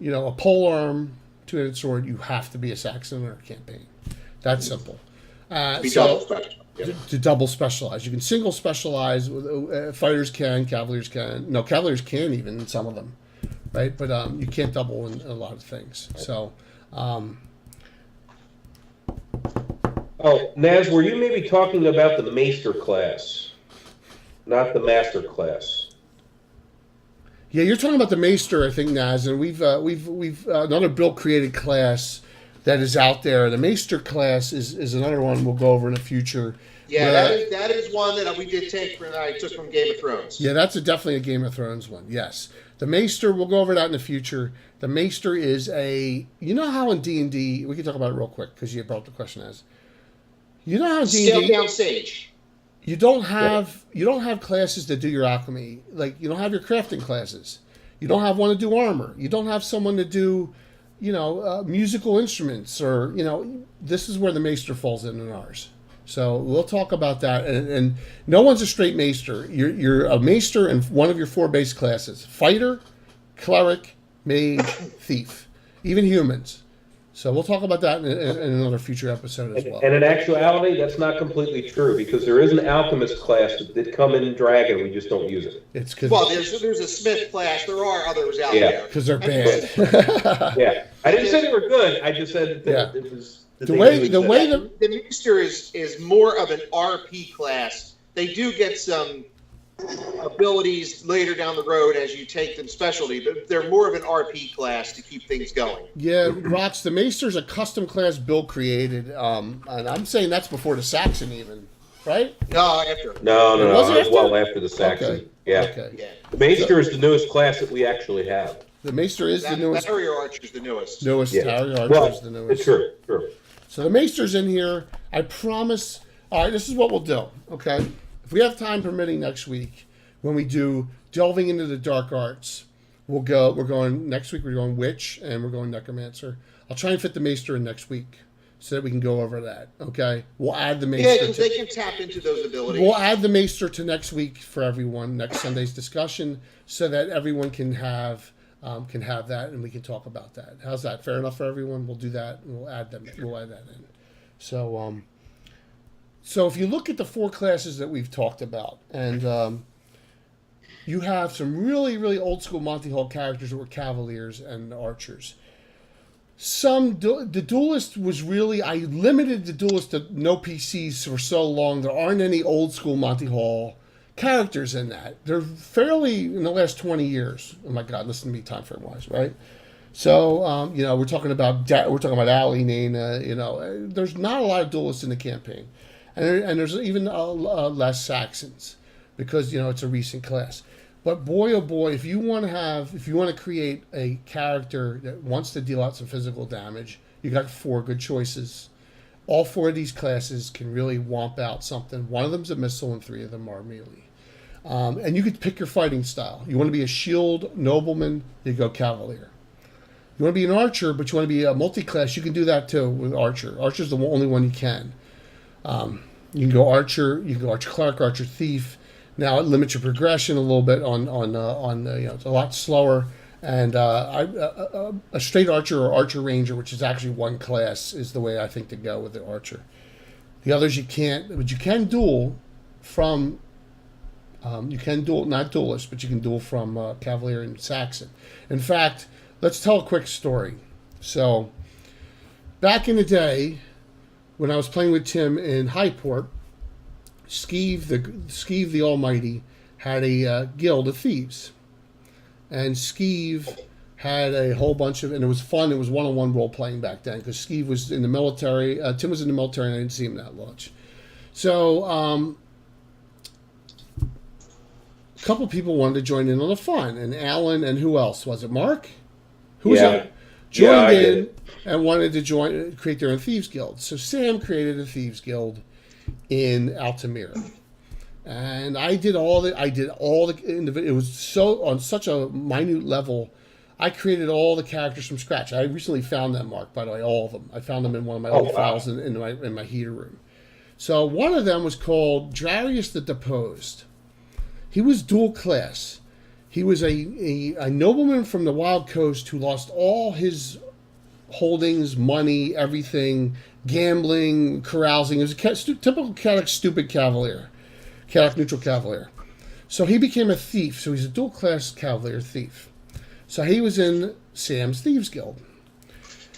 D: a polearm 2-handed sword, you have to be a Saxon or a campaign. That's simple. To double specialize. You can single specialize. Fighters can, Cavaliers can. No, Cavaliers can even, some of them. Right? But you can't double in a lot of things. So...
C: Naz, were you maybe talking about the Maester class, not the Master class?
D: Yeah, you're talking about the Maester, I think, Naz, and we've another Bill created class that is out there. The Maester class is another one we'll go over in the future.
B: Yeah, that is one that we did take from I took from Game of Thrones.
D: Yeah, that's definitely a Game of Thrones one. Yes, the Maester. We'll go over that in the future. The Maester is you know how in D&D, we can talk about it real quick because you brought the question as. You know how in D&D,
B: scaled down sage.
D: You don't have classes that do your alchemy. Like, you don't have your crafting classes. You don't have one to do armor. You don't have someone to do, musical instruments, or this is where the Maester falls in ours. So we'll talk about that. And no one's a straight Maester. You're a Maester in one of your 4 base classes: fighter, cleric, mage, thief, even humans. So we'll talk about that in another future episode as well.
C: And in actuality, that's not completely true, because there is an alchemist class that did come in Dragon. We just don't use it.
D: It's because
B: there's a smith class. There are others out there
D: because they're bad.
C: Yeah, I didn't say they were good. I just said that it was
D: the way the
B: Maester is more of an RP class. They do get some abilities later down the road as you take them specialty, but they're more of an RP class to keep things going.
D: Yeah, Rox, the Maester's a custom class Bill created, and I'm saying that's before the Saxon even, right?
B: No, after.
C: No, it was well after the Saxon.
D: Okay.
C: Yeah.
D: Okay.
B: Yeah.
C: The Maester is the newest class that we actually have.
D: The Maester is the newest.
B: Warrior Archer is the newest.
D: Warrior Archer is the newest.
C: True.
D: So the Maester's in here. I promise. All right, this is what we'll do, okay? If we have time permitting next week, when we do delving into the dark arts, we're going next week, we're going Witch, and we're going Necromancer. I'll try and fit the Maester in next week so that we can go over that, okay? We'll add the Maester.
B: Yeah, because they can tap into those abilities.
D: We'll add the Maester to next week for everyone, next Sunday's discussion, so that everyone can have that, and we can talk about that. How's that? Fair enough for everyone? We'll do that, and we'll add that in. So if you look at the 4 classes that we've talked about, and you have some really, really old school Monty Hall characters that were Cavaliers and Archers. The Duelist was really, I limited the Duelist to no PCs for so long. There aren't any old school Monty Hall characters in that. They're fairly in the last 20 years. Oh my God, listen to me time frame wise, right? So, we're talking about Ali, Nana, there's not a lot of Duelists in the campaign. And there's even less Saxons because, it's a recent class. But boy, oh boy, if you want to create a character that wants to deal out some physical damage, you got 4 good choices. All 4 of these classes can really womp out something. One of them's a missile and 3 of them are melee. And you could pick your fighting style. You want to be a shield nobleman, you go Cavalier. You want to be an archer, but you want to be a multi-class, you can do that too with Archer. Archer's the only one you can. You can go Archer, Cleric, Archer, Thief. Now it limits your progression a little bit it's a lot slower. And a straight Archer or Archer Ranger, which is actually one class, is the way I think to go with the Archer. The others you can't, but you can duel from, not Duelist, but you can duel from Cavalier and Saxon. In fact, let's tell a quick story. So, back in the day, when I was playing with Tim in Highport, Skeeve the Almighty had a guild of thieves. And Skeeve had a whole bunch of, and it was fun. It was one-on-one role-playing back then because Skeeve was in the military. Tim was in the military, and I didn't see him that much. So a couple people wanted to join in on the fun. And Alan and who else? Was it Mark? Who was it? Joined in and wanted to create their own Thieves Guild. So Sam created a Thieves Guild in Altamira. And it was so on such a minute level. I created all the characters from scratch. I recently found them, Mark, by the way, all of them. I found them in one of my old files in my heater room. So one of them was called Darius the Deposed. He was dual class. He was a nobleman from the Wild Coast who lost all his holdings, money, everything, gambling, carousing. He was a typical Catholic stupid cavalier. Catholic neutral cavalier. So he became a thief. So he's a dual class cavalier thief. So he was in Sam's Thieves Guild.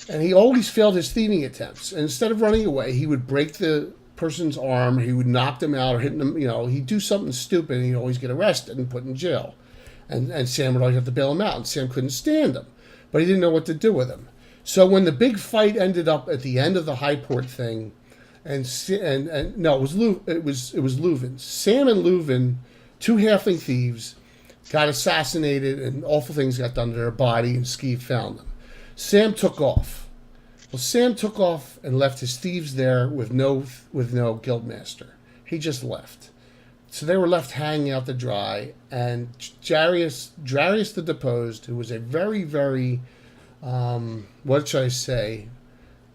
D: And he always failed his thieving attempts. And instead of running away, he would break the person's arm, he would knock them out or hit them, he'd do something stupid and he'd always get arrested and put in jail. And Sam would always have to bail him out, and Sam couldn't stand him. But he didn't know what to do with him. So when the big fight ended up at the end of the Highport thing, and no, it was Leuven. Sam and Leuven, two halfling thieves, got assassinated, and awful things got done to their body, and Skeeve found them. Sam took off. Well, Sam took off and left his thieves there with no guildmaster. He just left. So they were left hanging out to dry, and Darius the Deposed, who was a very, very, what should I say,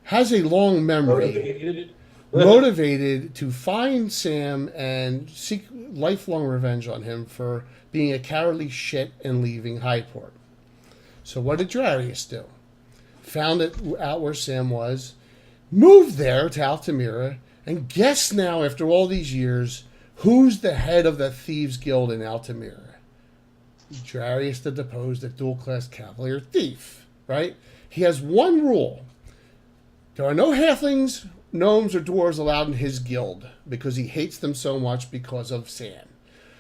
D: has a long memory, motivated to find Sam and seek lifelong revenge on him for being a cowardly shit and leaving Highport. So what did Darius do? Found out where Sam was, moved there to Altamira, and guess now, after all these years, who's the head of the Thieves Guild in Altamira? Darius the Deposed, a dual-class Cavalier thief, right? He has one rule. There are no halflings, gnomes, or dwarves allowed in his guild because he hates them so much because of Sam.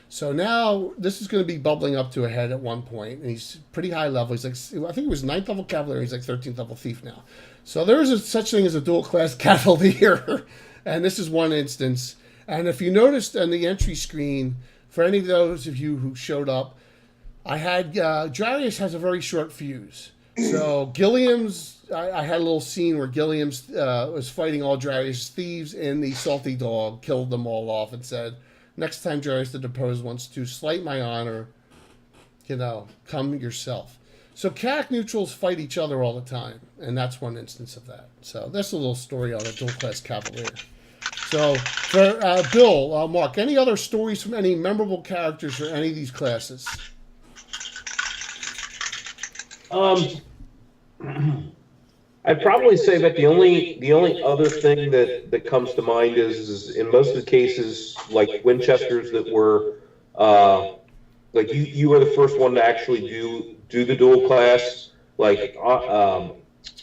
D: So now this is going to be bubbling up to a head at one point, and he's pretty high level. He's like, I think he was 9th level Cavalier. He's like 13th level Thief now. So there is such thing as a dual-class Cavalier, and this is one instance. And if you noticed on the entry screen, for any of those of you who showed up, I had Darius has a very short fuse. So Gilliam's, I had a little scene where Gilliam's was fighting all Darius' thieves, and the salty dog killed them all off and said, next time Darius the Deposed wants to slight my honor, come yourself. So CAC neutrals fight each other all the time, and that's one instance of that. So that's a little story on a dual-class Cavalier. So, for Bill, Mark, any other stories from any memorable characters for any of these classes?
C: I'd probably say that the only other thing that comes to mind is in most of the cases, like Winchesters that were, like you were the first one to actually do the dual class, like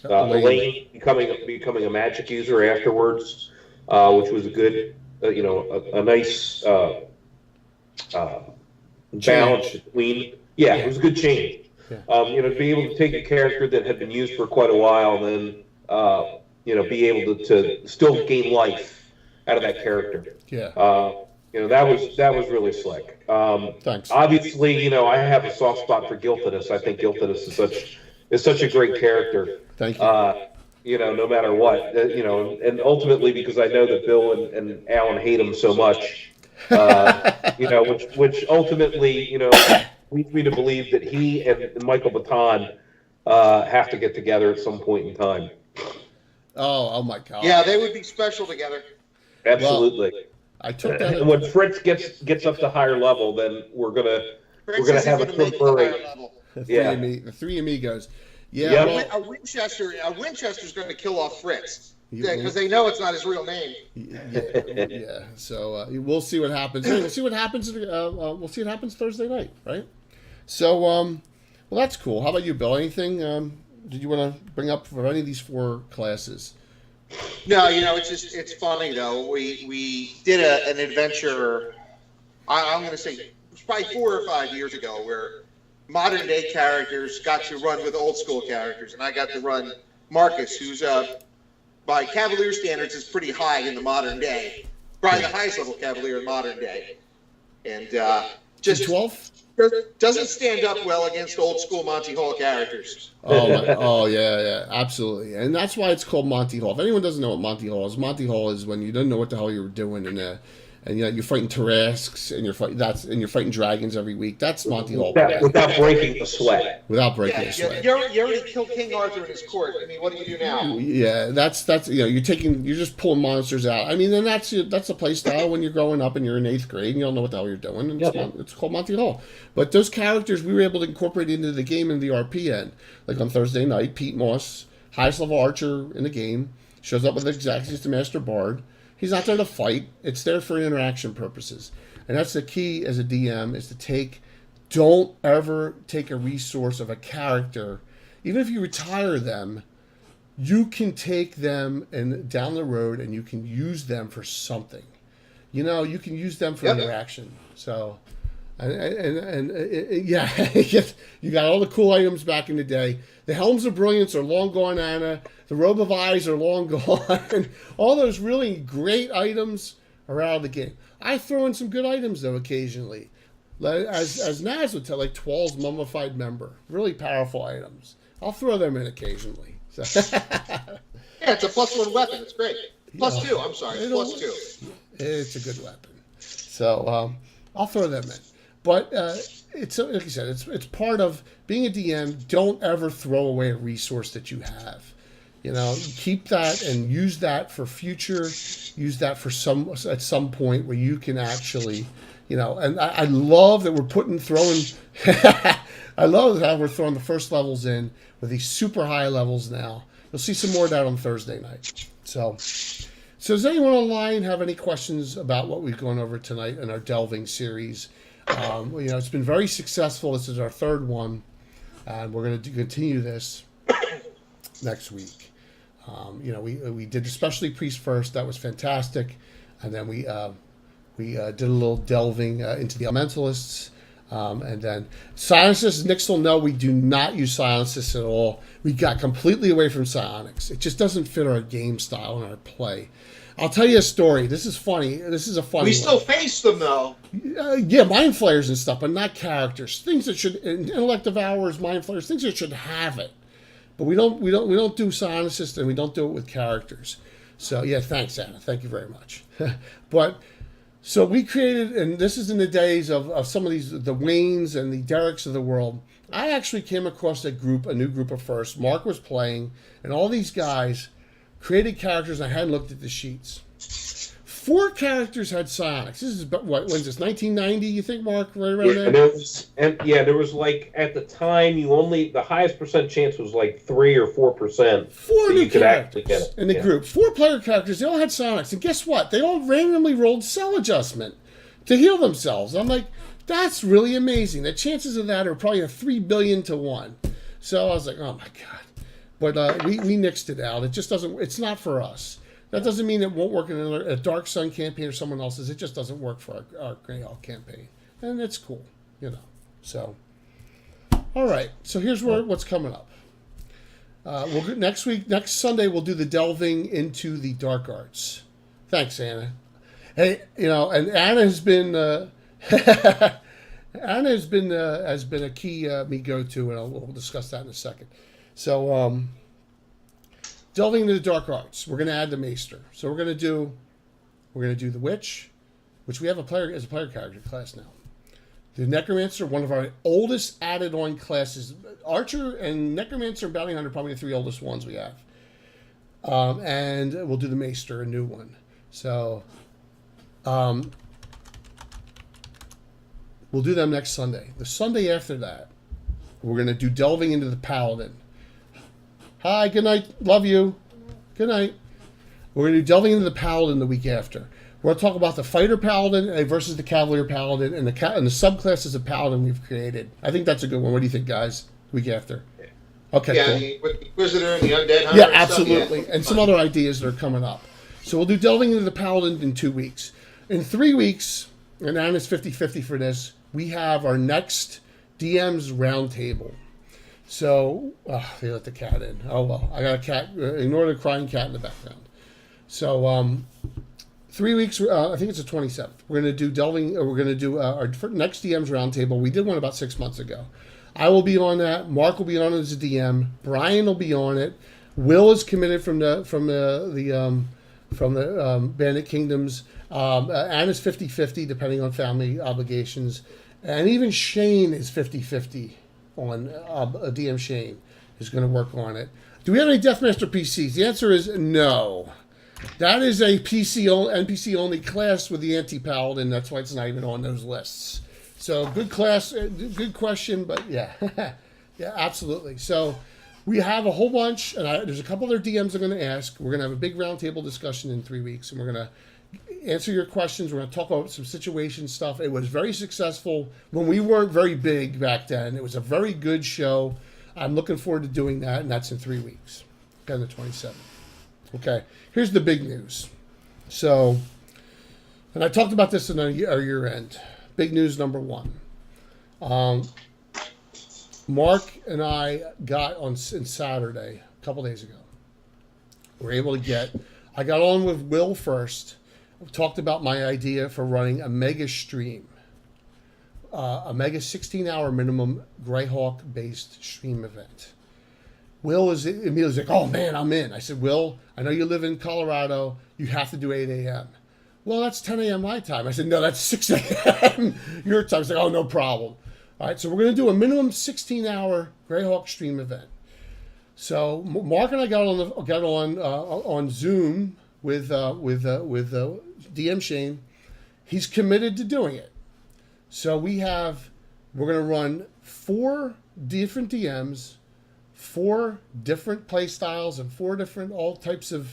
C: Elaine becoming a magic user afterwards. Which was a good, a nice balance between. Yeah, it was a good change.
D: Yeah.
C: To be able to take a character that had been used for quite a while, and then be able to still gain life out of that character.
D: Yeah.
C: That was really slick.
D: Thanks.
C: Obviously, I have a soft spot for Gilthidus. I think Gilthidus is such a great character.
D: Thank you.
C: No matter what, and ultimately because I know that Bill and Alan hate him so much, which ultimately, leads me to believe that he and Michael Baton have to get together at some point in time.
D: Oh my God.
B: Yeah, they would be special together.
C: Absolutely.
D: Well, I took that.
C: And when Fritz gets up to higher level, then we're gonna have a temporary.
D: The three amigos. Yeah,
C: yep.
B: A Winchester's going to kill off Fritz because they know it's not his real name.
D: Yeah. So we'll see what happens. We'll see what happens. We'll see what happens Thursday night, right? So, well, that's cool. How about you, Bill? Anything did you want to bring up for any of these four classes?
B: No, it's funny though. We did an adventure. I'm going to say it was probably 4 or 5 years ago where modern day characters got to run with old school characters, and I got to run Marcus, who's by Cavalier standards is pretty high in the modern day, probably the highest level Cavalier in modern day, and just
D: 12
B: doesn't stand up well against old school Monty Hall characters.
D: Oh yeah, absolutely, and that's why it's called Monty Hall. If anyone doesn't know what Monty Hall is when you don't know what the hell you're doing and you're fighting Tarrasques, and you're fighting dragons every week. That's Monty Hall.
C: Without breaking the sweat.
D: Without breaking the sweat.
B: You already killed King Arthur in his court. I mean, what do you do now?
D: Yeah, that's you're just pulling monsters out. I mean, and that's the play style when you're growing up and you're in 8th grade and you don't know what the hell you're doing. And it's called Monty Hall. But those characters we were able to incorporate into the game in the RP end. Like on Thursday night, Pete Moss, highest level archer in the game, shows up with Exactus the Master Bard. He's not there to fight. It's there for interaction purposes. And that's the key as a DM is to don't ever take a resource of a character. Even if you retire them, you can take them and down the road and you can use them for something. You can use them for interaction. So Yeah, you got all the cool items back in the day. The Helms of Brilliance are long gone, Anna. The Robe of Eyes are long gone. All those really great items are out of the game. I throw in some good items, though, occasionally. As Naz would tell, like Twal's Mummified Member. Really powerful items. I'll throw them in occasionally. So.
B: Yeah, it's a +1 weapon. It's great. +2, I'm sorry. +2.
D: It's a good weapon. So I'll throw them in. But it's like you said, it's part of being a DM. Don't ever throw away a resource that you have. Keep that and use that for future. Use that for at some point where you can actually, And I love that we're throwing. I love how we're throwing the first levels in with these super high levels now. You'll see some more of that on Thursday night. So does anyone online have any questions about what we've gone over tonight in our delving series? It's been very successful. This is our third one, and we're going to continue this next week. We did the Specialty Priest first. That was fantastic, and then we did a little delving into the Elementalists. And then Silencers, Nix will know we do not use Silencers at all. We got completely away from Psionics. It just doesn't fit our game style and our play. I'll tell you a story. This is funny. This is a funny
B: We still face them, though.
D: Yeah, Mind Flayers and stuff, but not characters. Things that should, Intellect Devourers, Mind Flayers, things that should have it. But we don't do Psionicist, and we don't do it with characters. So, yeah, thanks, Anna. Thank you very much. So we created, and this is in the days of some of these, the Waynes and the Derricks of the world. I actually came across a new group of first. Mark was playing, and all these guys created characters. I hadn't looked at the sheets. 4 characters had psionics. This is, when's this, 1990, you think, Mark? Right around there?
C: There was like, at the time, the highest percent chance was like 3 or 4%.
D: 4 new characters in the group. 4 player characters, they all had psionics. And guess what? They all randomly rolled cell adjustment to heal themselves. I'm like, that's really amazing. The chances of that are probably a 3 billion to 1. So I was like, oh my God. But we nixed it out. It just doesn't, it's not for us. That doesn't mean it won't work in a Dark Sun campaign or someone else's. It just doesn't work for our Grey Hawk campaign. And it's cool, So, all right. So here's what's coming up. Next Sunday, we'll do the delving into the dark arts. Thanks, Anna. Hey, and Anna has been has been a key me go-to, and we'll discuss that in a second. So, delving into the dark arts, we're going to add the Maester. So we're going to do the Witch, which we have a player character class now. The Necromancer, one of our oldest added-on classes. Archer and Necromancer and Bounty Hunter are probably the 3 oldest ones we have. And we'll do the Maester, a new one. So, we'll do them next Sunday. The Sunday after that, we're going to do delving into the Paladin. Hi, good night. Love you. Good night. We're going to do delving into the Paladin the week after. We're going to talk about the Fighter Paladin versus the Cavalier Paladin and the subclasses of Paladin we've created. I think that's a good one. What do you think, guys? The week after. Okay,
B: yeah,
D: cool.
B: With the Inquisitor and the Undead Hunter.
D: Yeah, absolutely. Stuff, yeah. And some other ideas that are coming up. So we'll do delving into the Paladin in 2 weeks. In 3 weeks, and Anna's 50-50 for this, we have our next DM's Roundtable. So, they let the cat in. Oh, well. I got a cat. Ignore the crying cat in the background. So, 3 weeks, I think it's the 27th. We're going to do delving, we're going to do our next DM's Roundtable. We did one about 6 months ago. I will be on that. Mark will be on it as a DM. Brian will be on it. Will is committed from the Bandit Kingdoms. Anna's 50-50, depending on family obligations. And even Shane is 50-50. On DM Shane is going to work on it. Do we have any Deathmaster PCs? The answer is no. That is a NPC only class with the anti-paladin. That's why it's not even on those lists. So good class, good question, but yeah, yeah, absolutely. So we have a whole bunch, and there's a couple other DMs I'm going to ask. We're going to have a big roundtable discussion in 3 weeks, and we're going to answer your questions. We're going to talk about some situation stuff. It was very successful when we weren't very big back then. It was a very good show. I'm looking forward to doing that, and that's in 3 weeks, on the 27th. Okay, here's the big news. So, and I talked about this in our year end. Big news number 1. Um, Mark and I got on Saturday, a couple days ago. We were able to get. I got on with Will first. Talked about my idea for running a mega stream, a mega 16-hour minimum Greyhawk based stream event. Will was immediately like, "Oh man, I'm in." I said, "Will, I know you live in Colorado. You have to do 8 a.m." Well, that's 10 a.m. my time. I said, "No, that's 6 a.m. your time." He's like, "Oh, no problem." All right, so we're going to do a minimum 16-hour Greyhawk stream event. So Mark and I got on Zoom with DM Shane. He's committed to doing it. So we're going to run 4 different DMs, 4 different play styles, and 4 different all types of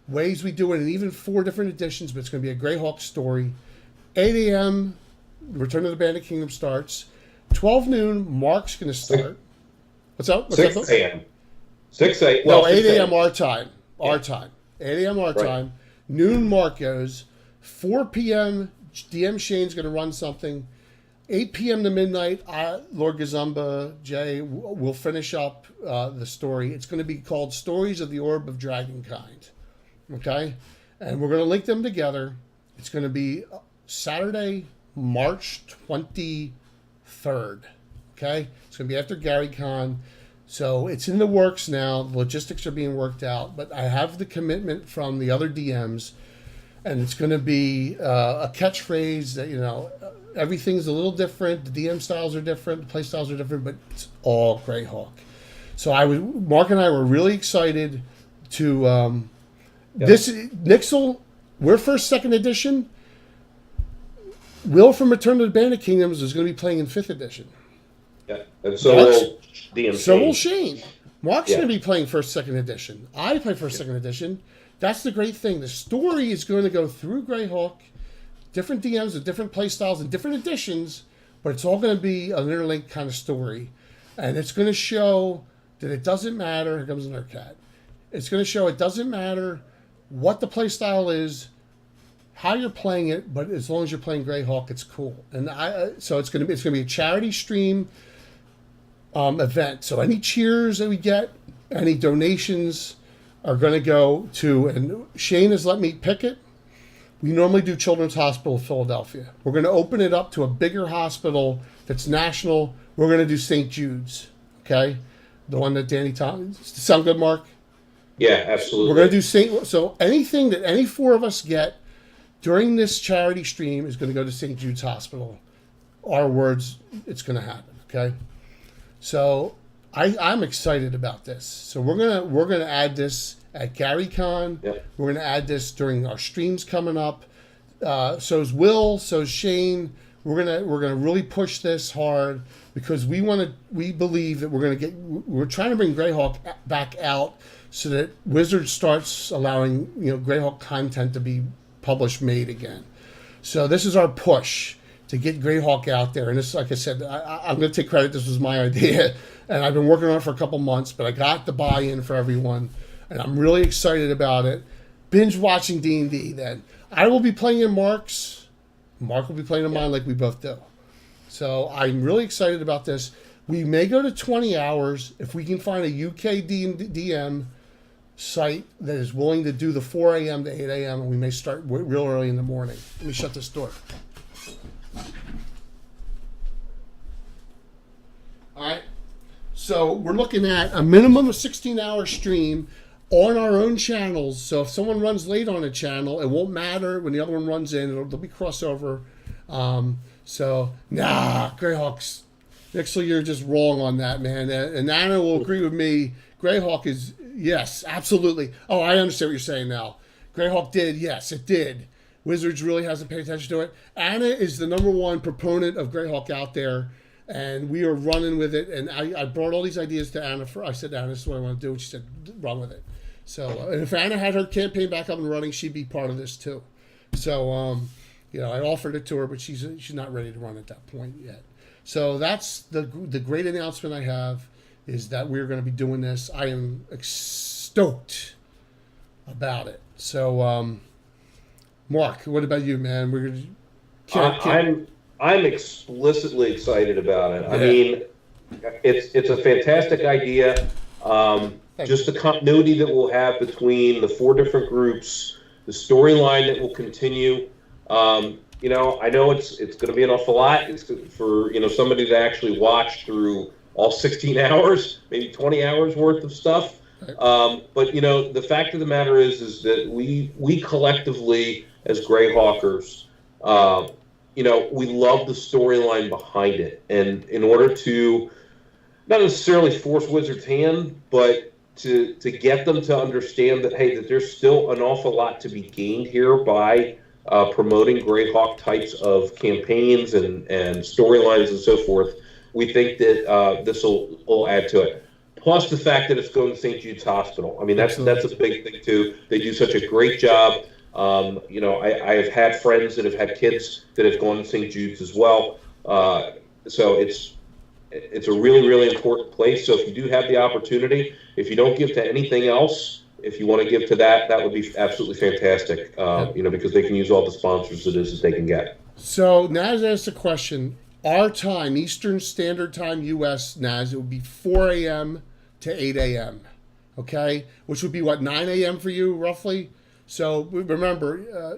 D: ways we do it, and even 4 different editions. But it's going to be a Greyhawk story. 8 a.m. Return of the Bandit Kingdom starts. 12 noon. Mark's going to start. What's up?
C: 6 a.m. 6 a.m.
D: No, 8 a.m. our time. Our time. 8 a.m. our time. Noon Mark goes. 4 p.m. DM Shane's going to run something. 8 p.m. to midnight, Lord Gazumba, Jay, will finish up the story. It's going to be called Stories of the Orb of Dragonkind. Okay? And we're going to link them together. It's going to be Saturday, March 23rd. Okay? It's going to be after GaryCon. So it's in the works now. The logistics are being worked out. But I have the commitment from the other DMs. And it's going to be a catchphrase that, everything's a little different. The DM styles are different. The play styles are different. But it's all Greyhawk. So Mark and I were really excited to... This Nixel, we're second edition. Will from Return to the Bandit Kingdoms is going to be playing in 5th edition.
C: Yeah, and so will DM
D: So
C: Shane.
D: will Shane. Mark's going to be playing 1st, 2nd edition. I play 1st, 2nd edition. That's the great thing. The story is going to go through Greyhawk, different DMs with different play styles and different editions, but it's all going to be an interlinked kind of story. And it's going to show that it doesn't matter. Here comes another cat. It's going to show it doesn't matter what the play style is, how you're playing it, but as long as you're playing Greyhawk, it's cool. And so it's going to be a charity stream event. So any cheers that we get, any donations are going to go to, and Shane has let me pick it. We normally do Children's Hospital of Philadelphia. We're going to open it up to a bigger hospital that's national. We're going to do St. Jude's, okay? The one that Danny Thomas. Sound good, Mark?
C: Yeah, absolutely.
D: We're going to do so anything that any 4 of us get during this charity stream is going to go to St. Jude's Hospital. Our words, it's going to happen, okay? So I'm excited about this. So we're gonna add this at GaryCon.
C: Yep.
D: We're gonna add this during our streams coming up. So's Will. So's Shane. We're gonna really push this hard because we believe that we're trying to bring Greyhawk back out so that Wizards starts allowing Greyhawk content to be published made again. So this is our push to get Greyhawk out there. And this, like I said, I'm going to take credit. This was my idea. And I've been working on it for a couple months, but I got the buy-in for everyone. And I'm really excited about it. Binge watching D&D then. I will be playing in Mark's. Mark will be playing in mine like we both do. So I'm really excited about this. We may go to 20 hours if we can find a UK DM site that is willing to do the 4 a.m. to 8 a.m. and we may start real early in the morning. Let me shut this door. All right. So we're looking at a minimum of 16-hour stream on our own channels. So if someone runs late on a channel, it won't matter when the other one runs in. There'll be crossover. Greyhawks. Nixel, you're just wrong on that, man. And Anna will agree with me. Greyhawk is, yes, absolutely. Oh, I understand what you're saying now. Greyhawk did, yes, it did. Wizards really hasn't paid attention to it. Anna is the number 1 proponent of Greyhawk out there, and we are running with it. And I brought all these ideas to Anna. I said, Anna, this is what I want to do. And she said, run with it. So and if Anna had her campaign back up and running, she'd be part of this too. So, I offered it to her, but she's not ready to run at that point yet. So that's the great announcement I have is that we're going to be doing this. I am stoked about it. So, Mark, what about you, man?
C: I'm explicitly excited about it. I mean, it's a fantastic idea. Just the continuity that we'll have between the 4 different groups, the storyline that will continue. You know, I know it's going to be an awful lot. It's for, you know, somebody to actually watch through all 16 hours, maybe 20 hours worth of stuff. But you know, the fact of the matter is that we collectively as Greyhawkers, you know, we love the storyline behind it, and in order to not necessarily force Wizards' hand, but to get them to understand that, hey, that there's still an awful lot to be gained here by promoting Greyhawk types of campaigns and storylines and so forth. We think that this will add to it. Plus the fact that it's going to St. Jude's Hospital. I mean, that's a big thing too. They do such a great job. You know, I have had friends that have had kids that have gone to St. Jude's as well. So it's a really, really important place. So if you do have the opportunity, if you don't give to anything else, if you want to give to that, that would be absolutely fantastic. You know, because they can use all the sponsors it is that they can get.
D: So Naz asked a question. Our time, Eastern Standard Time, U.S., Naz, it would be 4 a.m. to 8 a.m., okay? Which would be, what, 9 a.m. for you, roughly? So remember,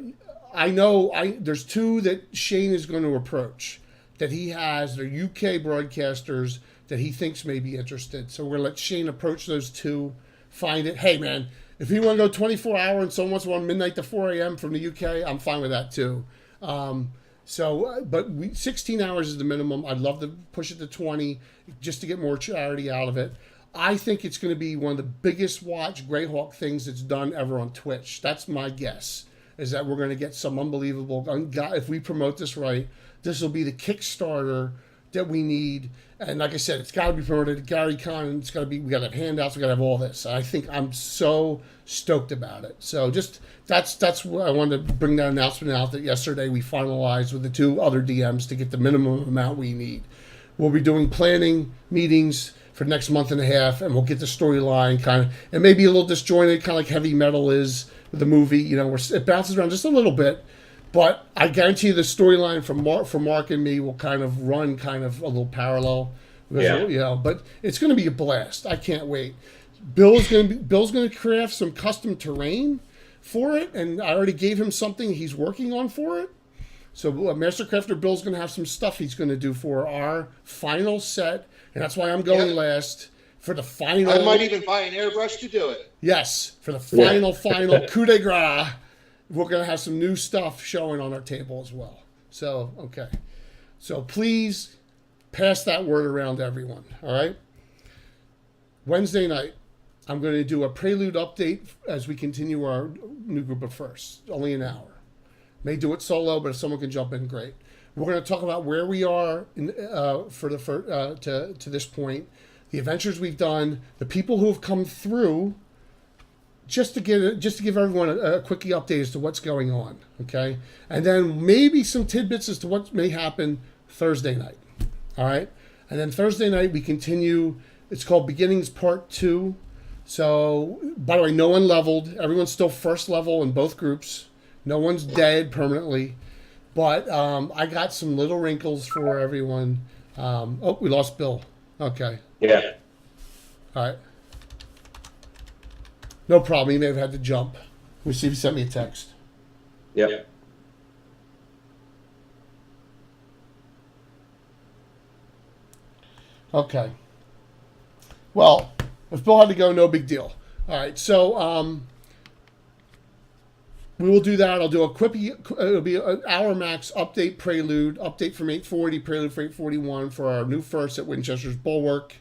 D: I know there's 2 that Shane is going to approach, that he has, they're UK broadcasters that he thinks may be interested. So we're going to let Shane approach those 2, find it. Hey, man, if you want to go 24 hour and someone wants to go midnight to 4 a.m. from the UK, I'm fine with that too. But 16 hours is the minimum. I'd love to push it to 20 just to get more charity out of it. I think it's going to be one of the biggest watch Greyhawk things that's done ever on Twitch. That's my guess, is that we're going to get some unbelievable, if we promote this right, this will be the Kickstarter that we need. And like I said, it's got to be promoted. Gary Con, it's got to be, we got to have handouts, we got to have all this. I think I'm so stoked about it. So just, that's what I wanted to bring that announcement out, that yesterday we finalized with the 2 other DMs to get the minimum amount we need. We'll be doing planning meetings for the next month and a half, and we'll get the storyline kind of, and maybe a little disjointed, kind of like Heavy Metal is with the movie, you know, where it bounces around just a little bit. But I guarantee you the storyline from Mark and me will kind of run kind of a little parallel. Because, you know, but it's going to be a blast. I can't wait. Bill's going to craft some custom terrain for it, and I already gave him something he's working on for it. So Master Crafter Bill's going to have some stuff he's going to do for our final set, and that's why I'm going last for the final.
B: I might even buy an airbrush to do it.
D: Yes, for the final coup de grace. We're going to have some new stuff showing on our table as well. So, okay. So please pass that word around to everyone, all right? Wednesday night, I'm going to do a prelude update as we continue our new group of firsts. Only an hour. May do it solo, but if someone can jump in, great. We're going to talk about where we are to this point, the adventures we've done, the people who have come through, just to give everyone a quickie update as to what's going on, okay? And then maybe some tidbits as to what may happen Thursday night, all right? And then Thursday night we continue. It's called Beginnings Part 2. So, by the way, no one leveled. Everyone's still first level in both groups. No one's dead permanently. But I got some little wrinkles for everyone. Oh, we lost Bill. Okay.
C: Yeah.
D: All right. No problem. He may have had to jump. We see if he sent me a text.
C: Yep.
D: Okay. Well, if Bill had to go, no big deal. All right. So we will do that. I'll do a quick. It'll be an hour max update prelude. Update from 840, prelude for 841 for our new first at Winchester's Bulwark.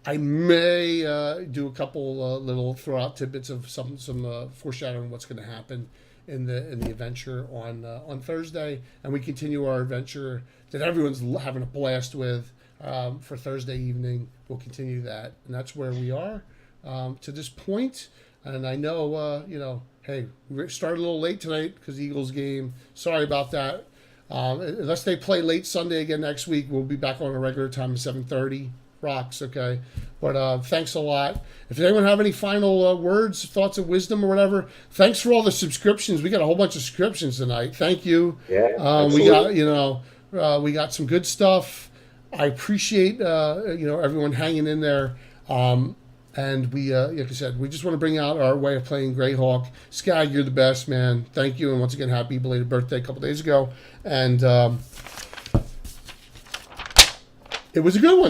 D: I may do a couple little throw out tidbits of some foreshadowing what's going to happen in the adventure on Thursday, and we continue our adventure that everyone's having a blast with for Thursday evening. We'll continue that, and that's where we are to this point. And I know hey, we started a little late tonight because Eagles game. Sorry about that. Unless they play late Sunday again next week, we'll be back on a regular time at 7:30. Rocks, okay. But thanks a lot. If anyone have any final words, thoughts of wisdom or whatever, thanks for all the subscriptions. We got a whole bunch of subscriptions tonight. Thank you.
C: Yeah,
D: We got, we got some good stuff. I appreciate, everyone hanging in there. And we, like I said, we just want to bring out our way of playing Greyhawk. Skag, you're the best, man. Thank you. And once again, happy belated birthday a couple days ago. And it was a good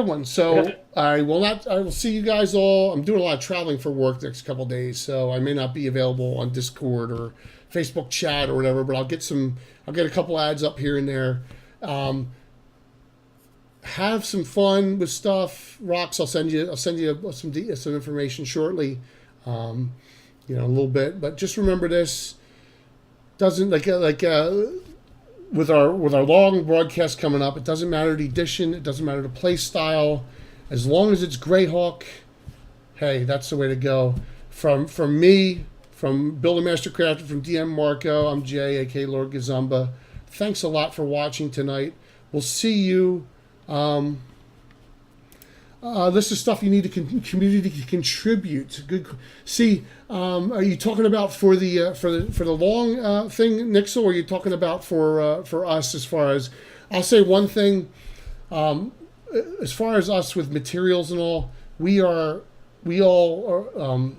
D: one. So I will see you guys all. I'm doing a lot of traveling for work the next couple of days. So I may not be available on Discord or Facebook chat or whatever, but I'll get a couple ads up here and there. Have some fun with stuff. Rocks, I'll send you some information shortly, a little bit. But just remember this: doesn't with our long broadcast coming up. It doesn't matter the edition. It doesn't matter the play style, as long as it's Greyhawk. Hey, that's the way to go. From me, from Builder Master Crafter, from DM Marco, I'm Jay, aka Lord Gazumba. Thanks a lot for watching tonight. We'll see you. This is stuff you need to community to contribute. Good. See, are you talking about for the long thing, Nixel, or are you talking about for us? As far as I'll say one thing, as far as us with materials and all, we all are.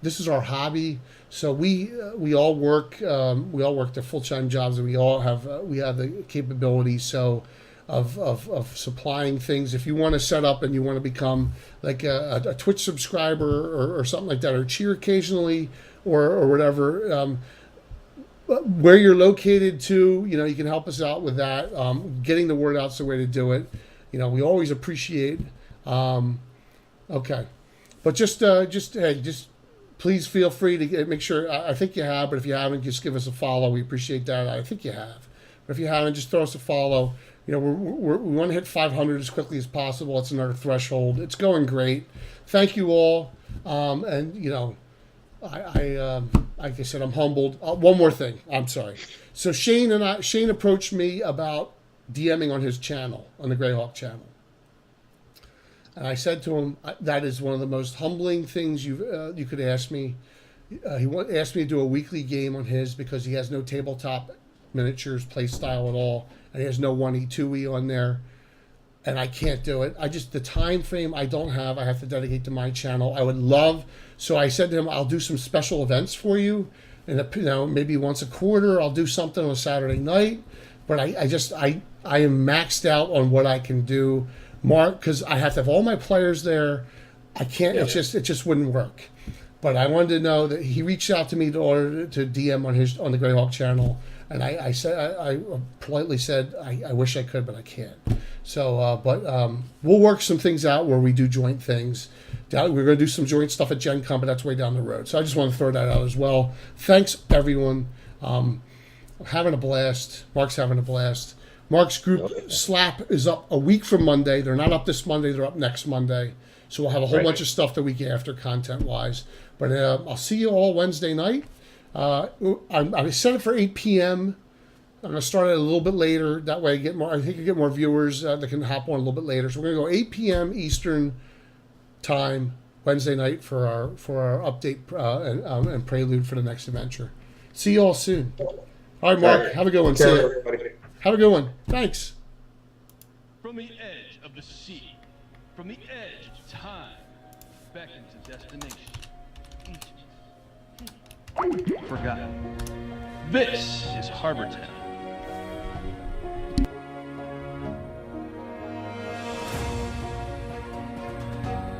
D: This is our hobby. So we all work their full-time jobs, and we all have the capability. So. Of supplying things. If you want to set up and you want to become like a Twitch subscriber or something like that, or cheer occasionally or whatever, where you're located too, you can help us out with that. Getting the word out's the way to do it. We always appreciate. Okay, but just please feel free to make sure. I think you have, but if you haven't, just give us a follow. We appreciate that. I think you have, but if you haven't, just throw us a follow. We want to hit 500 as quickly as possible. It's another threshold. It's going great. Thank you all. And I like I said, I'm humbled. One more thing. I'm sorry. So Shane approached me about DMing on his channel, on the Greyhawk channel, and I said to him, that is one of the most humbling things you could ask me. He asked me to do a weekly game on his because he has no tabletop miniatures play style at all. And he has no 1E, 2E on there. And I can't do it. The time frame I don't have, I have to dedicate to my channel. I would love, so I said to him, I'll do some special events for you. And maybe once a quarter, I'll do something on a Saturday night. But I am maxed out on what I can do. Mark, because I have to have all my players there. I can't, it just wouldn't work. But I wanted to know that he reached out to me to DM on the Greyhawk channel. And I politely said, I wish I could, but I can't. So, we'll work some things out where we do joint things. We're going to do some joint stuff at Gen Con, but that's way down the road. So I just want to throw that out as well. Thanks, everyone. Having a blast. Mark's having a blast. Mark's group, Slap, is up a week from Monday. They're not up this Monday. They're up next Monday. So we'll have a whole bunch of stuff the week after, content-wise. But I'll see you all Wednesday night. I set it for 8 p.m. I'm going to start it a little bit later. That way I think you get more viewers that can hop on a little bit later. So we're going to go 8 p.m. Eastern time Wednesday night for our update and prelude for the next adventure. See you all soon. All right, Mark. Have a good one. See you. Have a good one. Thanks.
A: From the edge of the sea, from the edge of time, back into destination. Forgotten. This is Harbor Town.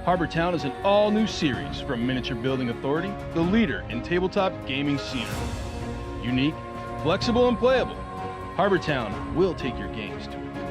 A: Harbor Town is an all-new series from Miniature Building Authority, the leader in tabletop gaming scenery. Unique, flexible, and playable, Harbor Town will take your games to a